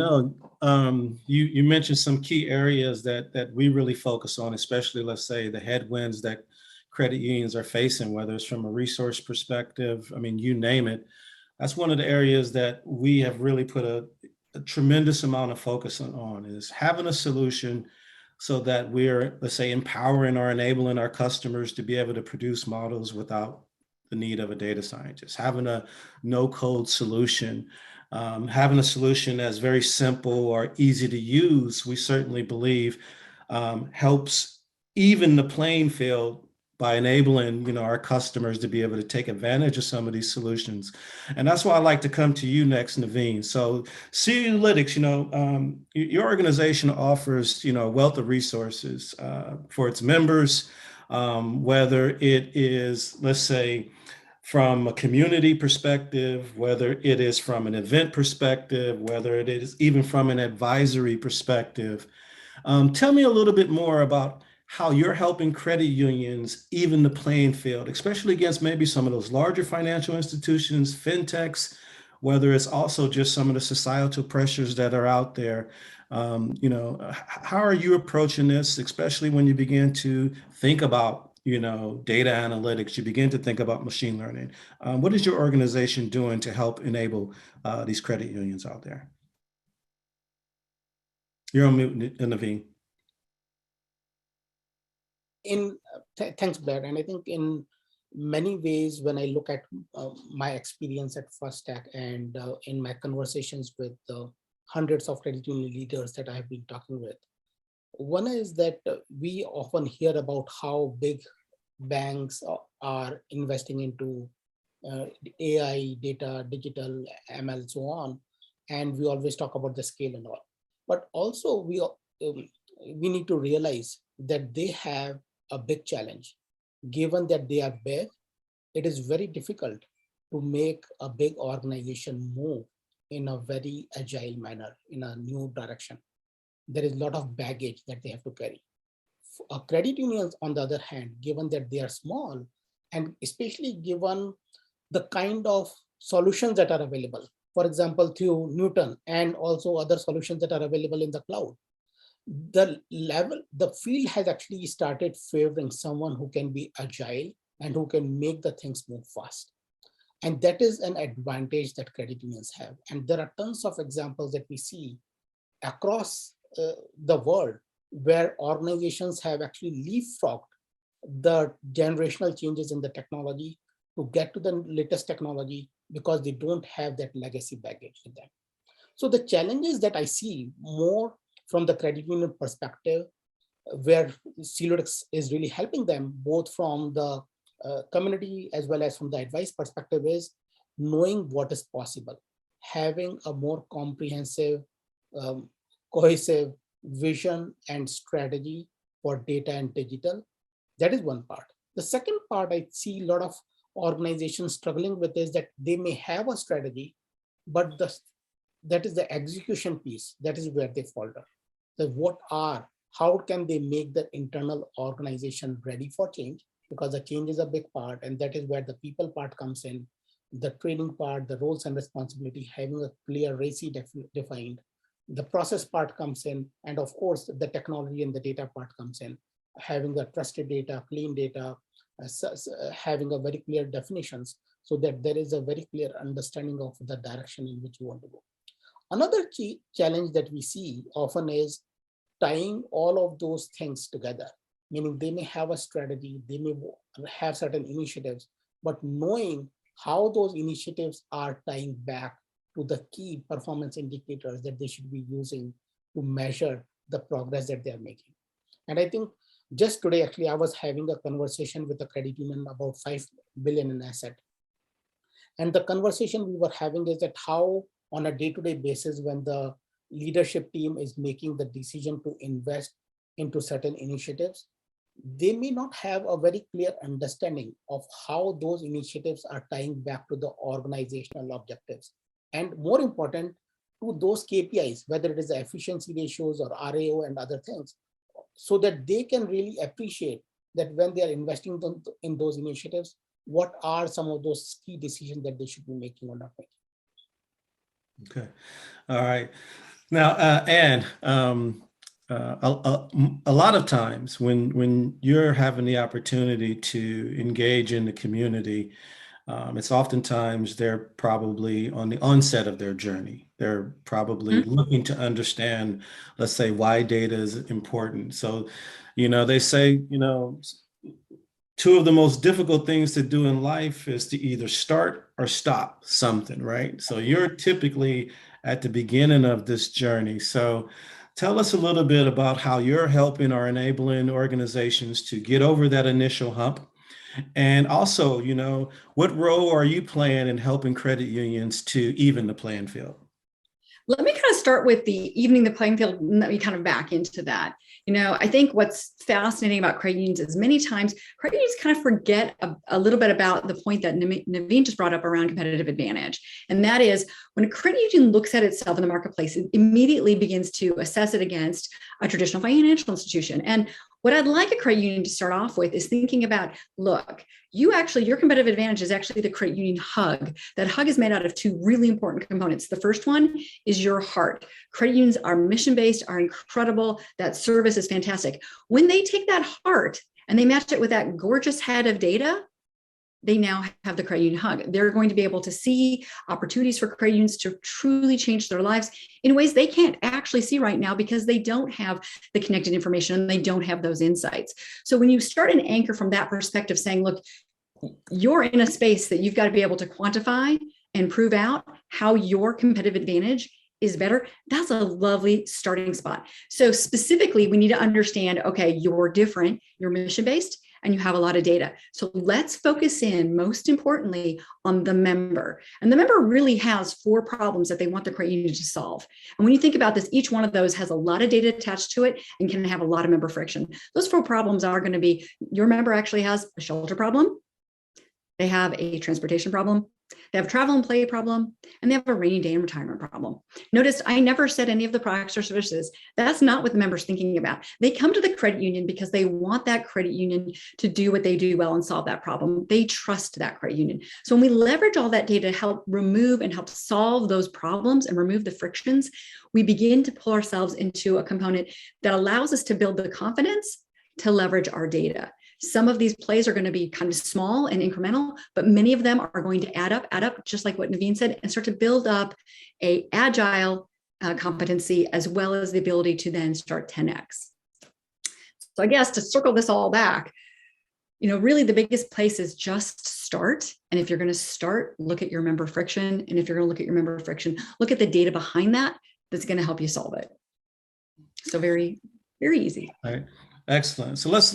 mentioned some key areas that we really focus on, especially, let's say, the headwinds that credit unions are facing, whether it's from a resource perspective, I mean, you name it. That's one of the areas that we have really put a tremendous amount of focus on, is having a solution so that we're, let's say, empowering or enabling our customers to be able to produce models without the need of a data scientist, having a no-code solution, having a solution that's very simple or easy to use, we certainly believe helps even the playing field by enabling our customers to be able to take advantage of some of these solutions. And that's why I like to come to you next, Naveen. So 𝘳𝘂𝘂𝑡𝑖cs, your organization offers a wealth of resources for its members, whether it is, let's say, from a community perspective, whether it is from an event perspective, whether it is even from an advisory perspective. Tell me a little bit more about how you're helping credit unions even the playing field, especially against maybe some of those larger financial institutions, fintechs, whether it's also just some of the societal pressures that are out there. How are you approaching this, especially when you begin to think about data analytics, you begin to think about machine learning? What is your organization doing to help enable these credit unions out there? You're on mute, Naveen. Thanks, Blair. And I think in many ways, when I look at my experience at First Stack and in my conversations with the hundreds of credit union leaders that I have been talking with, one is that we often hear about how big banks are investing into AI, data, digital, ML, so on. and we always talk about the scale and all. But also we need to realize that they have a big challenge. Given that they are big, it is very difficult to make a big organization move in a very agile manner, in a new direction. There is a lot of baggage that they have to carry. Credit unions, on the other hand, given that they are small, and especially given the kind of solutions that are available, for example, through Newton and also other solutions that are available in the cloud, the field has actually started favoring someone who can be agile and who can make the things move fast. And that is an advantage that credit unions have. And there are tons of examples that we see across the world where organizations have actually leapfrogged the generational changes in the technology to get to the latest technology because they don't have that legacy baggage with them. So the challenges that I see more from the credit union perspective, where 𝘊𝘪𝘧𝘪𝘐𝘯𝘪𝘬 is really helping them both from the community as well as from the advice perspective, is knowing what is possible, having a more comprehensive, cohesive vision and strategy for data and digital. That is one part. The second part I see a lot of organizations struggling with is that they may have a strategy, but that is the execution piece. That is where they falter. How can they make the internal organization ready for change? Because the change is a big part, and that is where the people part comes in, the training part, the roles and responsibility, having a clear RACI defined, the process part comes in, and of course, the technology and the data part comes in, having the trusted data, clean data, having a very clear definitions so that there is a very clear understanding of the direction in which you want to go. Another key challenge that we see often is tying all of those things together, meaning they may have a strategy, they may have certain initiatives, but knowing how those initiatives are tying back to the key performance indicators that they should be using to measure the progress that they're making. And I think just today, actually, I was having a conversation with a credit union about 5 billion in asset. And the conversation we were having is that how on a day-to-day basis, when the leadership team is making the decision to invest into certain initiatives, they may not have a very clear understanding of how those initiatives are tying back to the organizational objectives. And more important, to those KPIs, whether it is the efficiency ratios or RAO and other things, so that they can really appreciate that when they are investing in those initiatives, what are some of those key decisions that they should be making or not making. Okay. All right. Now, Anne, a lot of times when you're having the opportunity to engage in the community, it's oftentimes they're probably on the onset of their journey. They're probably looking to understand, let's say, why data is important. So, they say, two of the most difficult things to do in life is to either start or stop something, right? So you're typically at the beginning of this journey. So tell us a little bit about how you're helping or enabling organizations to get over that initial hump. And also, what role are you playing in helping credit unions to even the playing field? Let me kind of start with the evening the playing field, and let me kind of back into that. I think what's fascinating about credit unions is many times credit unions kind of forget a little bit about the point that Naveen just brought up around competitive advantage. And that is when a credit union looks at itself in the marketplace, it immediately begins to assess it against a traditional financial institution. And what I'd like a credit union to start off with is thinking about, look, your competitive advantage is actually the credit union hug. That hug is made out of two really important components. The first one is your heart. Credit unions are mission-based, are incredible. That service is fantastic. When they take that heart and they match it with that gorgeous head of data, they now have the credit union hug. They're going to be able to see opportunities for credit unions to truly change their lives in ways they can't actually see right now because they don't have the connected information and they don't have those insights. So when you start an anchor from that perspective saying, look, you're in a space that you've got to be able to quantify and prove out how your competitive advantage is better, that's a lovely starting spot. So specifically, we need to understand, okay, you're different, you're mission-based, and you have a lot of data. So let's focus in, most importantly, on the member. And the member really has 4 problems that they want the credit union to solve. And when you think about this, each one of those has a lot of data attached to it and can have a lot of member friction. Those 4 problems are going to be, your member actually has a shelter problem, they have a transportation problem, they have a travel and play problem, and they have a rainy day and retirement problem. Notice I never said any of the products or services. That's not what the member's thinking about. They come to the credit union because they want that credit union to do what they do well and solve that problem. They trust that credit union. So when we leverage all that data to help remove and help solve those problems and remove the frictions, we begin to pull ourselves into a component that allows us to build the confidence to leverage our data. Some of these plays are going to be kind of small and incremental, but many of them are going to add up, just like what Naveen said, and start to build up a agile competency, as well as the ability to then start 10x. So I guess to circle this all back, really the biggest place is just start. And if you're going to start, look at your member friction. And if you're going to look at your member friction, look at the data behind that that's going to help you solve it. So very, very easy. All right. Excellent. So let's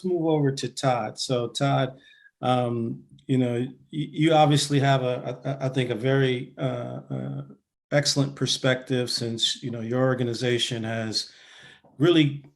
move over to Todd. So Todd, you obviously have I think a very excellent perspective, since your organization has really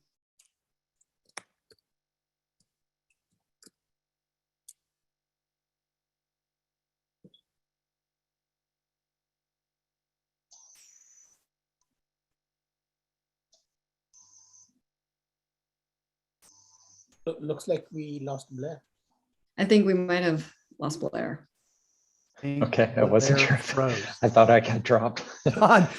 Looks like we lost Blair. I think we might have lost Blair. Okay, I wasn't sure. Froze. I thought I got dropped. Todd.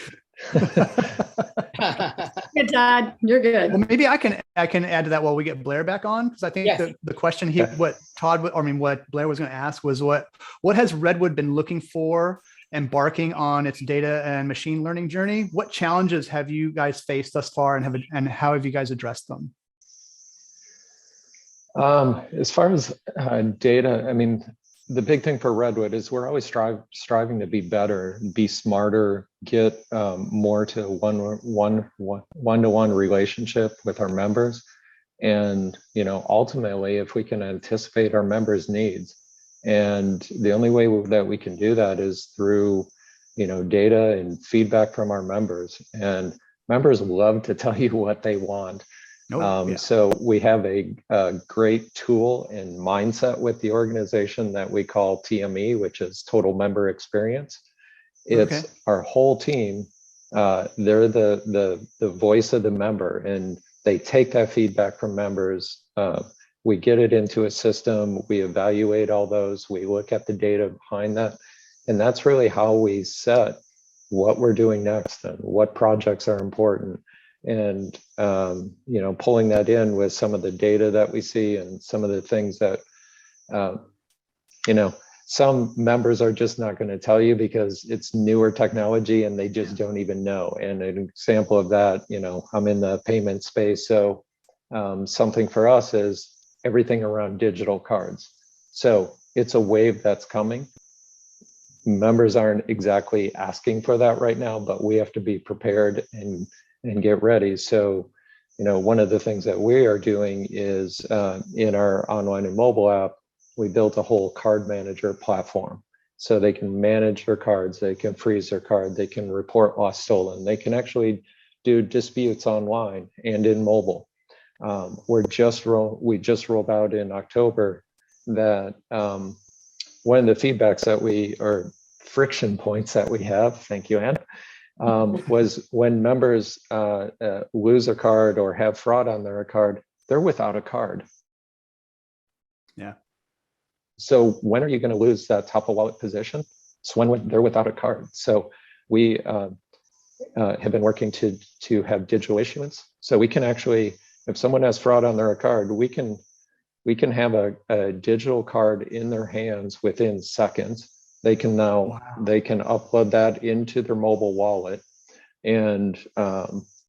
Good, Todd. You're good. Well, maybe I can add to that while we get Blair back on, because I think Yes. the question what Blair was going to ask was what has Redwood been looking for embarking on its data and machine learning journey? What challenges have you guys faced thus far, and how have you guys addressed them? As far as data, I mean, the big thing for Redwood is we're always striving to be better, be smarter, get more to one-to-one relationship with our members. And, ultimately, if we can anticipate our members' needs, and the only way that we can do that is through, data and feedback from our members. And members love to tell you what they want. So we have a great tool and mindset with the organization that we call TME, which is Total Member Experience. It's our whole team. They're the voice of the member, and they take that feedback from members. We get it into a system. We evaluate all those. We look at the data behind that. And that's really how we set what we're doing next and what projects are important. And pulling that in with some of the data that we see and some of the things that some members are just not going to tell you because it's newer technology and they just don't even know. And an example of that, I'm in the payment space, so something for us is everything around digital cards. So it's a wave that's coming. Members aren't exactly asking for that right now, but we have to be prepared and get ready. So, one of the things that we are doing is in our online and mobile app, we built a whole card manager platform. So they can manage their cards, they can freeze their card, they can report lost stolen, they can actually do disputes online and in mobile. We just rolled out in October that one of the feedbacks or friction points that we have, thank you, Ann, was when members lose a card or have fraud on their card, they're without a card. Yeah. So when are you going to lose that top of wallet position? It's when they're without a card. So we have been working to have digital issuance. So we can actually, if someone has fraud on their card, we can have a digital card in their hands within seconds. They can they can upload that into their mobile wallet. And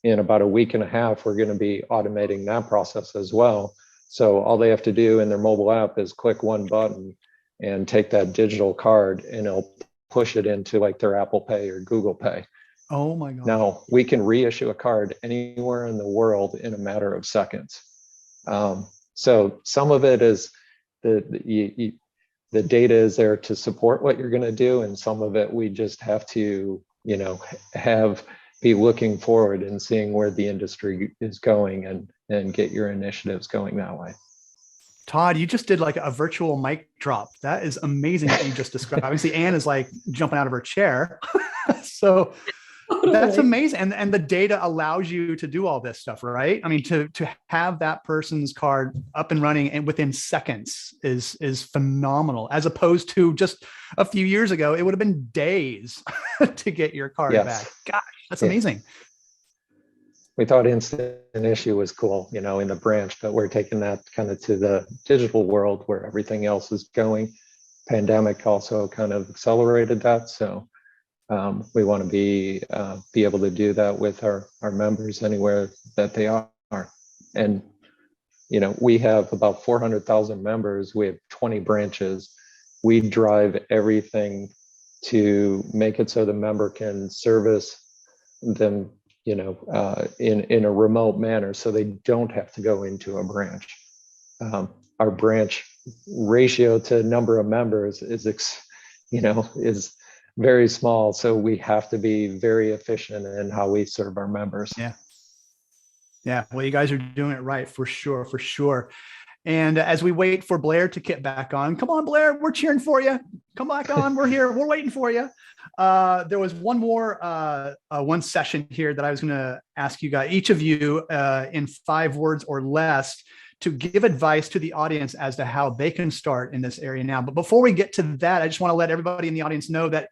in about a week and a half, we're going to be automating that process as well. So all they have to do in their mobile app is click one button and take that digital card, and it'll push it into like their Apple Pay or Google Pay. Oh my God. Now we can reissue a card anywhere in the world in a matter of seconds. So some of it is the data is there to support what you're going to do, and some of it we just have to, be looking forward and seeing where the industry is going and get your initiatives going that way. Todd, you just did like a virtual mic drop. That is amazing that you just described. Obviously, Anne is like jumping out of her chair. So that's amazing. And the data allows you to do all this stuff, right? I mean, to have that person's card up and running and within seconds is phenomenal, as opposed to just a few years ago, it would have been days to get your card back. Gosh, that's amazing. We thought instant issue was cool, in the branch, but we're taking that kind of to the digital world where everything else is going. Pandemic also kind of accelerated that. So we want to be able to do that with our members anywhere that they are. And, we have about 400,000 members. We have 20 branches. We drive everything to make it so the member can service them, in a remote manner, so they don't have to go into a branch. Our branch ratio to number of members is very small, so we have to be very efficient in how we serve our members. Yeah. Well, you guys are doing it right, for sure. And as we wait for Blair to get back on, come on, Blair, we're cheering for you. Come back on. We're here. We're waiting for you. There was one more one session here that I was going to ask you guys, each of you, in 5 words or less, to give advice to the audience as to how they can start in this area now. But before we get to that, I just want to let everybody in the audience know that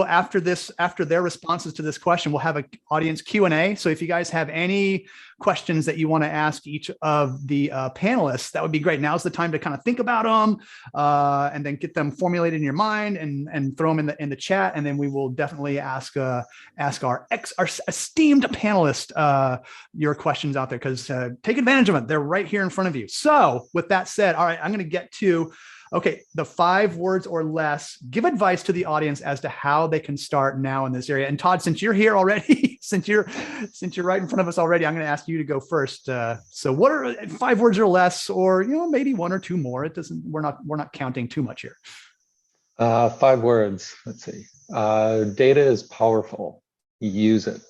after their responses to this question, we'll have an audience Q&A. So if you guys have any questions that you want to ask each of the panelists, that would be great. Now's the time to kind of think about them and then get them formulated in your mind and throw them in the chat. And then we will definitely ask our esteemed panelist your questions out there, because take advantage of it. They're right here in front of you. So with that said, all right, I'm going to get to the 5 words or less. Give advice to the audience as to how they can start now in this area. And Todd, since you're here already, since you're right in front of us already, I'm going to ask you to go first. So what are 5 words or less, or maybe 1 or 2 more? It doesn't. We're not counting too much here. 5 words. Let's see. Data is powerful. Use it.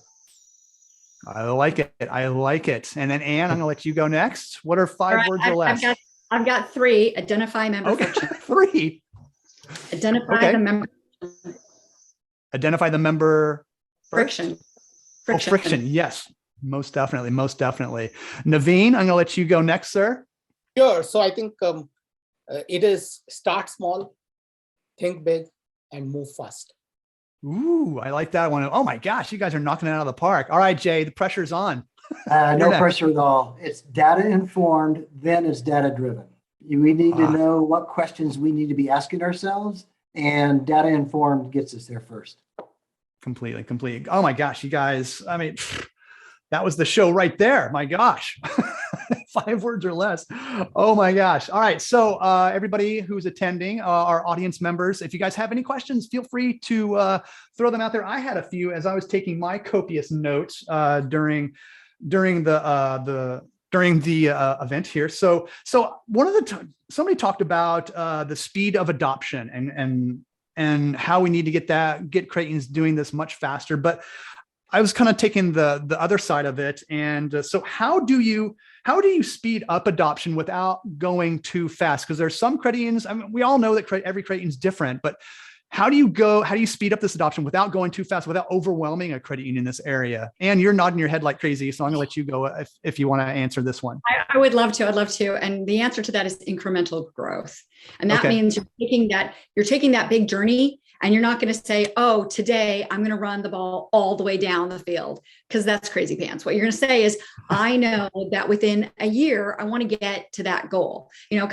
I like it. And then Anne, I'm going to let you go next. What are 5 words or less? I've got 3. Identify member friction. 3. Identify the member. Identify the member friction. Friction. Yes, most definitely. Naveen, I'm going to let you go next, sir. Sure. So I think it is start small, think big, and move fast. Ooh, I like that one. Oh my gosh, you guys are knocking it out of the park. All right, Jay, the pressure's on. No pressure at all. It's data informed, then it's data driven. We need to know what questions we need to be asking ourselves, and data informed gets us there first. Completely. Oh my gosh, you guys. I mean, that was the show right there. My gosh. 5 words or less. Oh my gosh. All right. So everybody who's attending, our audience members, if you guys have any questions, feel free to throw them out there. I had a few as I was taking my copious notes during the event here. So one of somebody talked about the speed of adoption and how we need to get credit unions doing this much faster. But I was kind of taking the other side of it. And so how do you speed up adoption without going too fast? Because there's some credit unions, I mean, we all know that every credit union is different, but how do you speed up this adoption without going too fast, without overwhelming a credit union in this area? And you're nodding your head like crazy, so I'm gonna let you go if you want to answer this one. I would love to. I'd love to. And the answer to that is incremental growth. And that means you're taking that big journey, and you're not going to say, oh, today I'm going to run the ball all the way down the field, because that's crazy pants. What you're going to say is, I know that within a year, I want to get to that goal. What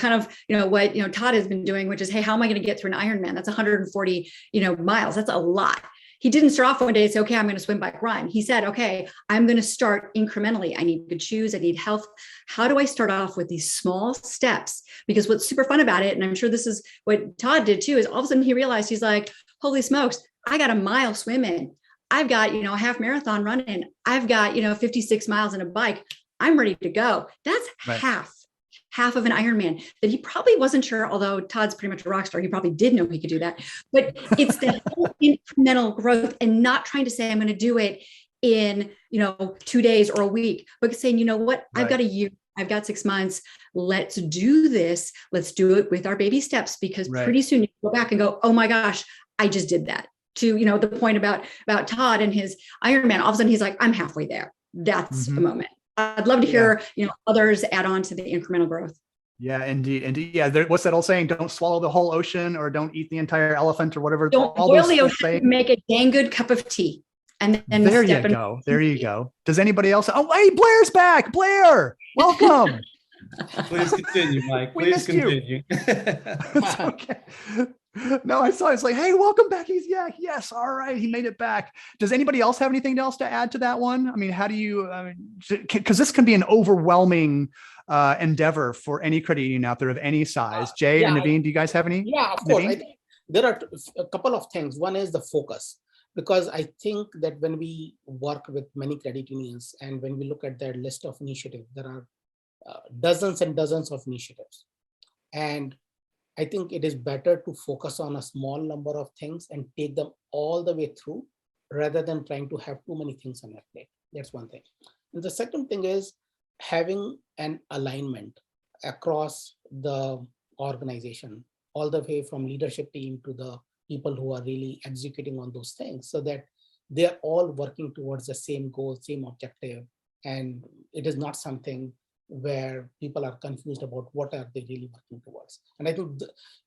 Todd has been doing, which is, hey, how am I going to get through an Ironman? That's 140, miles. That's a lot. He didn't start off one day and say, okay, I'm going to swim, bike, run. He said, okay, I'm going to start incrementally. I need good shoes. I need health. How do I start off with these small steps? Because what's super fun about it, and I'm sure this is what Todd did too, is all of a sudden he realized, he's like, holy smokes, I got a mile swimming. I've got, a half marathon running. I've got, 56 miles in a bike. I'm ready to go. That's half half of an Ironman that he probably wasn't sure, although Todd's pretty much a rock star. He probably did know he could do that. But it's the whole incremental growth and not trying to say, I'm going to do it in, 2 days or a week, but saying, you know what, I've got a year, I've got 6 months. Let's do this. Let's do it with our baby steps, because pretty soon you go back and go, oh my gosh, I just did that. To, the point about Todd and his Ironman, all of a sudden he's like, I'm halfway there. That's the moment. I'd love to hear, others add on to the incremental growth. Yeah, indeed. Yeah. What's that old saying? Don't swallow the whole ocean, or don't eat the entire elephant, or whatever. Don't boil the ocean, make a dang good cup of tea. And then there you go. There you go. Does anybody else? Oh, hey, Blair's back. Blair, welcome. Please continue, Mike. Please continue. It's okay. No, I saw it's like, hey, welcome back. Yes. All right. He made it back. Does anybody else have anything else to add to that one? I mean, how do you, because this can be an overwhelming endeavor for any credit union out there of any size. Jay and Naveen, do you guys have any? Yeah, of course. I think there are a couple of things. One is the focus, because I think that when we work with many credit unions and when we look at their list of initiatives, there are dozens and dozens of initiatives. And I think it is better to focus on a small number of things and take them all the way through, rather than trying to have too many things on your plate. That's one thing. And the second thing is having an alignment across the organization, all the way from leadership team to the people who are really executing on those things, so that they're all working towards the same goal, same objective. And it is not something where people are confused about what are they really working towards. And I think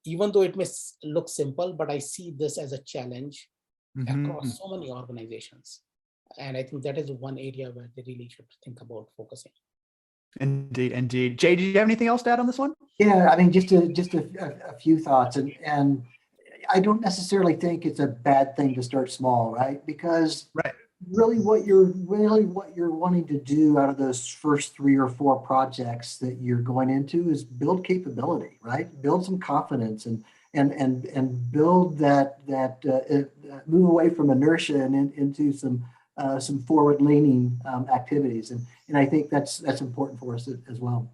even though it may look simple, but I see this as a challenge across so many organizations. And I think that is one area where they really should think about focusing. Indeed. Jay, do you have anything else to add on this one? Yeah, I mean, just a few thoughts, and I don't necessarily think it's a bad thing to start small, right? Because really what you're wanting to do out of those first 3 or 4 projects that you're going into is build capability, right? Build some confidence and build that move away from inertia and into some forward-leaning activities, and I think that's important for us as well.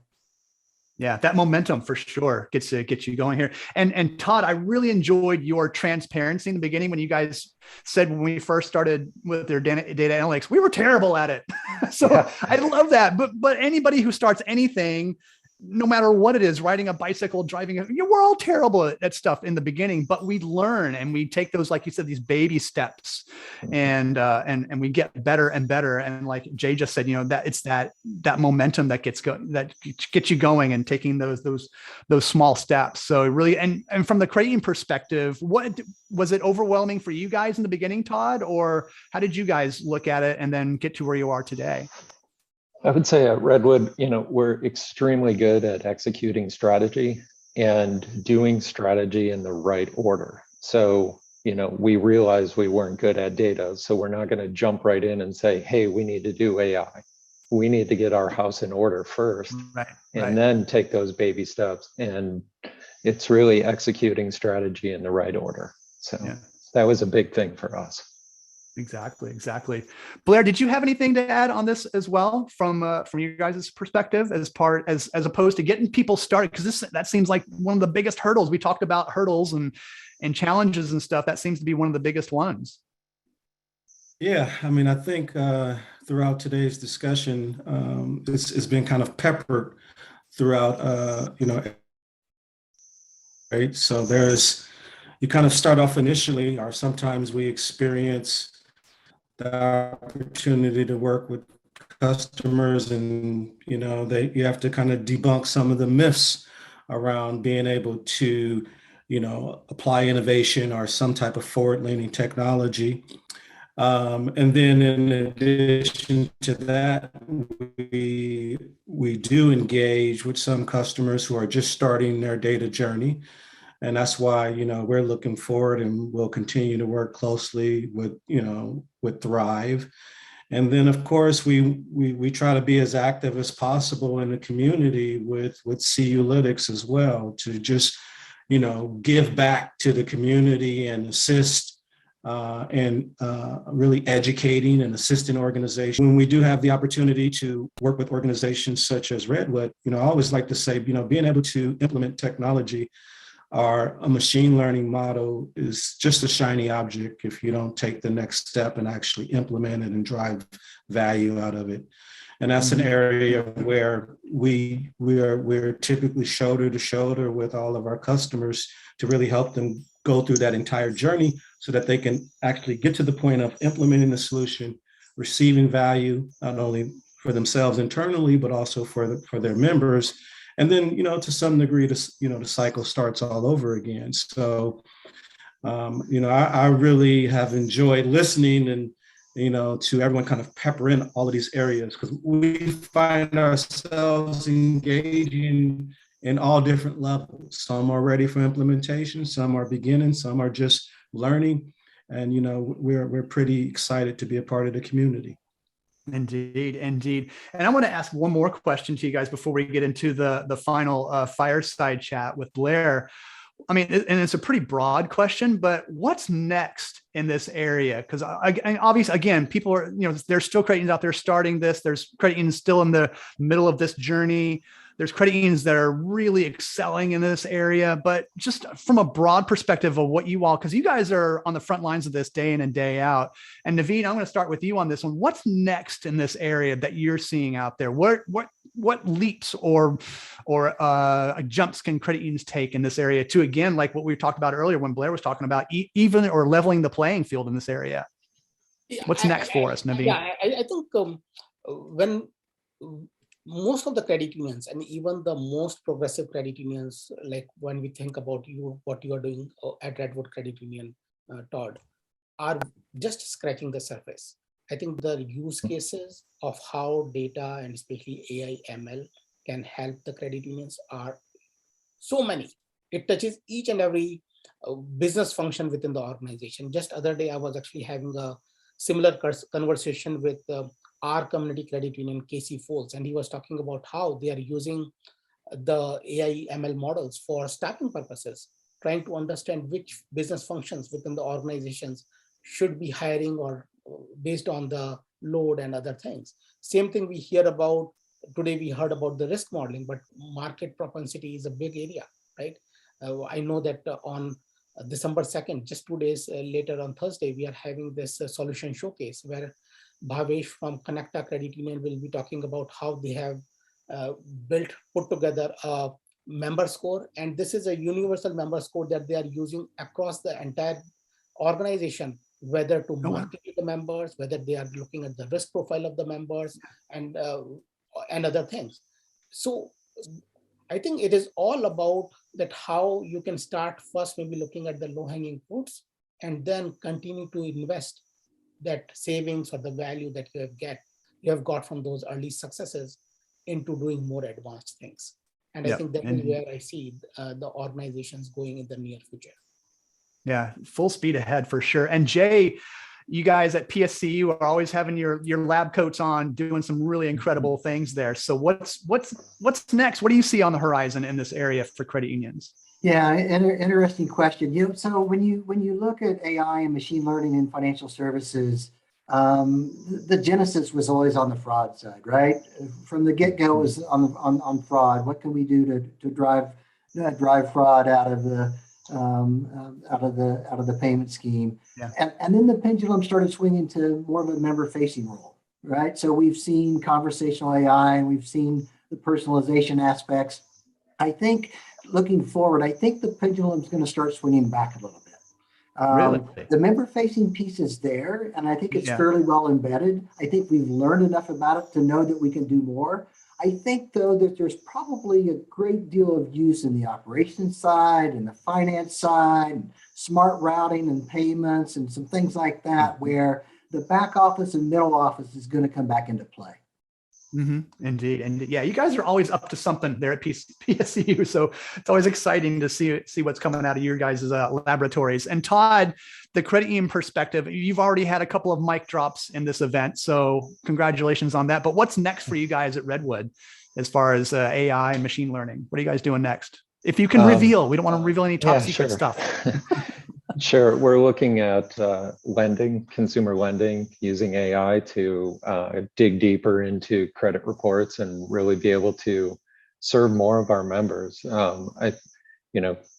Yeah, that momentum for sure gets you going here. And Todd, I really enjoyed your transparency in the beginning when you guys said, when we first started with their data analytics, we were terrible at it. So I love that. But anybody who starts anything, no matter what it is, riding a bicycle, driving, we're all terrible at stuff in the beginning, but we learn and we take those, like you said, these baby steps, and we get better and better. And like Jay just said, that it's that momentum that gets you going and taking those small steps. So really, and from the creating perspective, what was it overwhelming for you guys in the beginning, Todd, or how did you guys look at it and then get to where you are today? I would say at Redwood, we're extremely good at executing strategy and doing strategy in the right order. So, we realized we weren't good at data, so we're not going to jump right in and say, hey, we need to do AI. We need to get our house in order first, and then take those baby steps. And it's really executing strategy in the right order. So that was a big thing for us. Exactly. Blair, did you have anything to add on this as well from you guys' perspective, as opposed to getting people started? Because that seems like one of the biggest hurdles. We talked about hurdles and challenges and stuff. That seems to be one of the biggest ones. Yeah, I mean, I think throughout today's discussion, it's been kind of peppered throughout, right? So you kind of start off initially, or sometimes we experience the opportunity to work with customers, and you have to kind of debunk some of the myths around being able to apply innovation or some type of forward-leaning technology. And then in addition to that, we do engage with some customers who are just starting their data journey. And that's why, we're looking forward, and we'll continue to work closely with Thrive. And then, of course, we try to be as active as possible in the community with 𝘳𝘂lytics as well, to just, give back to the community and assist and really educating and assisting organizations. When we do have the opportunity to work with organizations such as Redwood, I always like to say, being able to implement technology or a machine learning model is just a shiny object if you don't take the next step and actually implement it and drive value out of it. And that's an area where we're typically shoulder to shoulder with all of our customers to really help them go through that entire journey so that they can actually get to the point of implementing the solution, receiving value, not only for themselves internally, but also for their members. And then, to some degree, the cycle starts all over again. So, I really have enjoyed listening and, to everyone kind of pepper in all of these areas, because we find ourselves engaging in all different levels. Some are ready for implementation, some are beginning, some are just learning. And, we're pretty excited to be a part of the community. Indeed, indeed. And I want to ask one more question to you guys before we get into the final fireside chat with Blair. I mean, and it's a pretty broad question, but what's next in this area? Because obviously, again, people are, there's still credit unions out there starting this. There's credit unions still in the middle of this journey. There's credit unions that are really excelling in this area, but just from a broad perspective of what you all, because you guys are on the front lines of this day in and day out. And Naveen, I'm going to start with you on this one. What's next in this area that you're seeing out there? What leaps or jumps can credit unions take in this area to, again, like what we talked about earlier when Blair was talking about, even or leveling the playing field in this area? What's next for us, Naveen? Yeah, I think when most of the credit unions and even the most progressive credit unions, like when we think about what you are doing at Redwood Credit Union, Todd, are just scratching the surface. I think the use cases of how data and especially AI ML can help the credit unions are so many. It touches each and every business function within the organization. Just other day, I was actually having a similar conversation with our community credit union, 𝘗𝘯𝘵, and he was talking about how they are using the AI ML models for staffing purposes, trying to understand which business functions within the organizations should be hiring or based on the load and other things. Same thing we hear about today. We heard about the risk modeling, but market propensity is a big area, right? I know that on December 2nd, just 2 days later on Thursday, we are having this solution showcase where Bhavesh from Connecta Credit Union will be talking about how they have put together a member score. And this is a universal member score that they are using across the entire organization, whether to market to the members, whether they are looking at the risk profile of the members and other things. So I think it is all about that, how you can start first, maybe looking at the low-hanging fruits and then continue to invest that savings or the value that you have got from those early successes into doing more advanced things. And I think that is where I see the organizations going in the near future. Yeah, full speed ahead for sure. And Jay, you guys at PSCU are always having your lab coats on, doing some really incredible things there. So what's next? What do you see on the horizon in this area for credit unions? Yeah, interesting question. So when you look at AI and machine learning in financial services, the genesis was always on the fraud side, right? From the get-go was on fraud. What can we do to drive fraud out of the payment scheme? Yeah. And then the pendulum started swinging to more of a member-facing role, right? So we've seen conversational AI and we've seen the personalization aspects. I think looking forward, I think the pendulum is going to start swinging back a little bit. Really? The member-facing piece is there, and I think it's fairly well embedded. I think we've learned enough about it to know that we can do more. I think, though, that there's probably a great deal of use in the operations side and the finance side, and smart routing and payments and some things like that, where the back office and middle office is going to come back into play. Mm-hmm. Indeed. And yeah, you guys are always up to something there at PSCU. So it's always exciting to see what's coming out of your guys' laboratories. And Todd, the credit union perspective, you've already had a couple of mic drops in this event. So congratulations on that. But what's next for you guys at Redwood as far as AI and machine learning? What are you guys doing next? If you can reveal, we don't want to reveal any top secret stuff. Sure. We're looking at lending, consumer lending, using AI to dig deeper into credit reports and really be able to serve more of our members.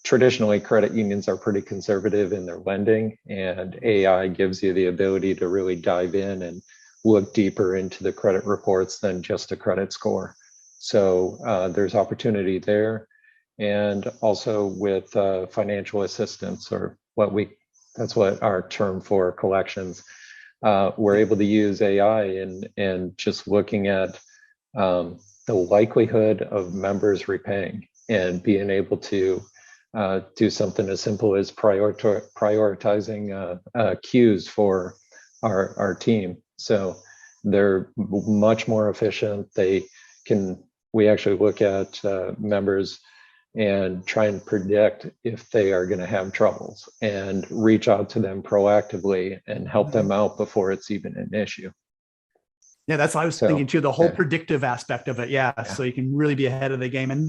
Traditionally, credit unions are pretty conservative in their lending, and AI gives you the ability to really dive in and look deeper into the credit reports than just a credit score. So there's opportunity there. And also with financial assistance, or that's what our term for collections. We're able to use AI and just looking at the likelihood of members repaying and being able to do something as simple as prioritizing queues for our team. So they're much more efficient. We actually look at members and try and predict if they are going to have troubles and reach out to them proactively and help them out before it's even an issue. Yeah, that's what I was thinking too, the whole predictive aspect of it. Yeah, so you can really be ahead of the game. And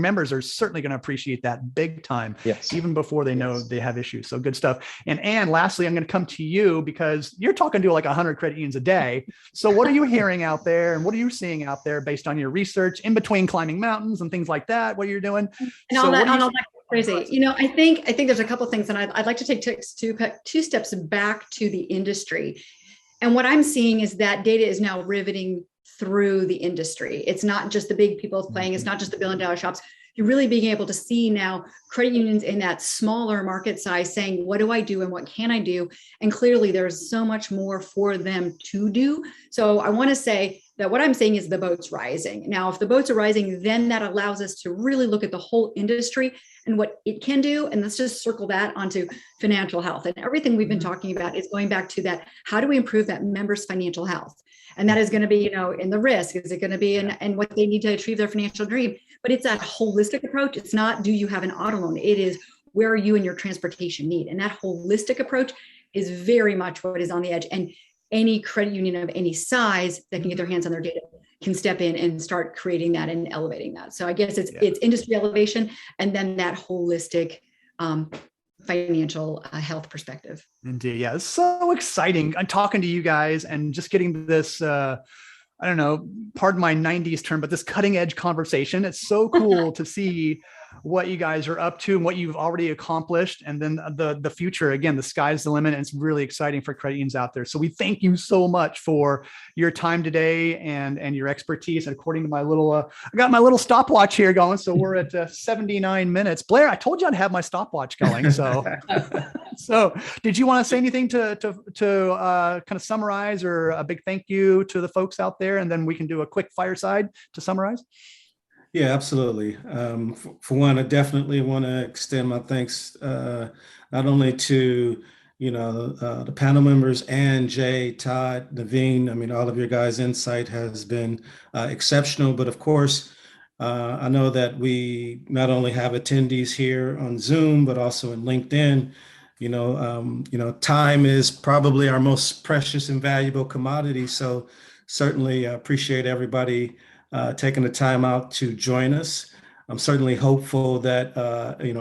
members are certainly going to appreciate that big time, even before they know they have issues. So good stuff. And Anne, lastly, I'm going to come to you because you're talking to like 100 credit unions a day. So what are you hearing out there and what are you seeing out there based on your research in between climbing mountains and things like that? What you're doing? And all that crazy. I think there's a couple of things, and I'd like to take two steps back to the industry. And what I'm seeing is that data is now riveting through the industry. It's not just the big people playing. It's not just the billion-dollar shops. You're really being able to see now credit unions in that smaller market size saying, what do I do and what can I do? And clearly there's so much more for them to do. So I want to say that what I'm saying is the boat's rising. Now, if the boats are rising, then that allows us to really look at the whole industry and what it can do. And let's just circle that onto financial health. And everything we've been talking about is going back to that. How do we improve that member's financial health? And that is going to be, in the risk. Is it going to be in what they need to achieve their financial dream? But it's that holistic approach. It's not, do you have an auto loan? It is, where are you in your transportation need? And that holistic approach is very much what is on the edge. And any credit union of any size that can get their hands on their data can step in and start creating that and elevating that. So I guess it's industry elevation and then that holistic financial health perspective. Indeed. Yeah. It's so exciting. I'm talking to you guys and just getting this, I don't know, pardon my 90s term, but this cutting edge conversation. It's so cool to see what you guys are up to and what you've already accomplished. And then the future, again, the sky's the limit. And it's really exciting for credit unions out there. So we thank you so much for your time today and your expertise. And according to my little, I got my little stopwatch here going. So we're at 79 minutes. Blair, I told you I'd have my stopwatch going. So, so did you want to say anything to kind of summarize, or a big thank you to the folks out there? And then we can do a quick fireside to summarize. Yeah, absolutely. For one, I definitely want to extend my thanks not only to the panel members, Anne, Jay, Todd, Naveen. I mean, all of your guys' insight has been exceptional. But of course, I know that we not only have attendees here on Zoom, but also in LinkedIn. Time is probably our most precious and valuable commodity. So certainly appreciate everybody taking the time out to join us. I'm certainly hopeful that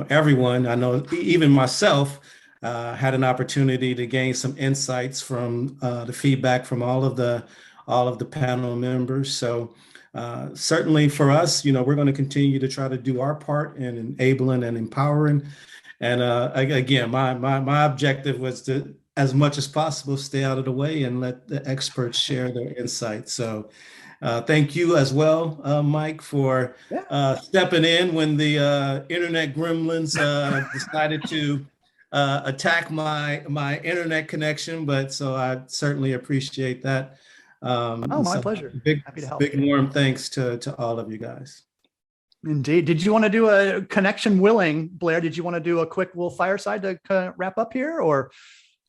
everyone, I know even myself, had an opportunity to gain some insights from the feedback from all of the panel members. So certainly for us, we're going to continue to try to do our part in enabling and empowering. And again, my objective was to, as much as possible, stay out of the way and let the experts share their insights. So thank you as well, Mike, for stepping in when the internet gremlins decided to attack my internet connection. But so I certainly appreciate that. My pleasure. Happy to help. Big warm thanks to all of you guys. Indeed. Did you want to do a connection willing, Blair? Did you want to do a quick little fireside to kind of wrap up here, or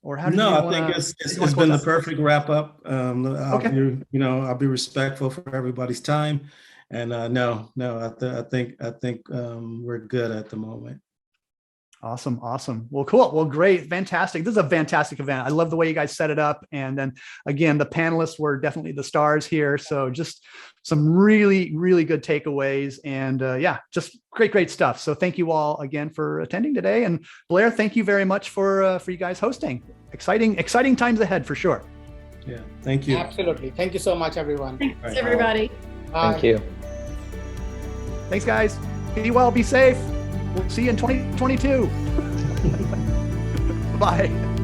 how did I think it's been the perfect wrap up. I'll be respectful for everybody's time, and I think we're good at the moment. Awesome. Awesome. Well, cool. Well, great. Fantastic. This is a fantastic event. I love the way you guys set it up. And then again, the panelists were definitely the stars here. So just some really, really good takeaways and yeah, just great stuff. So thank you all again for attending today. And Blair, thank you very much for you guys hosting. Exciting times ahead for sure. Yeah, thank you. Absolutely. Thank you so much, everyone. Thanks, Right. everybody. Bye. Thank you. Thanks, guys. Be well, be safe. We'll see you in 2022. Bye.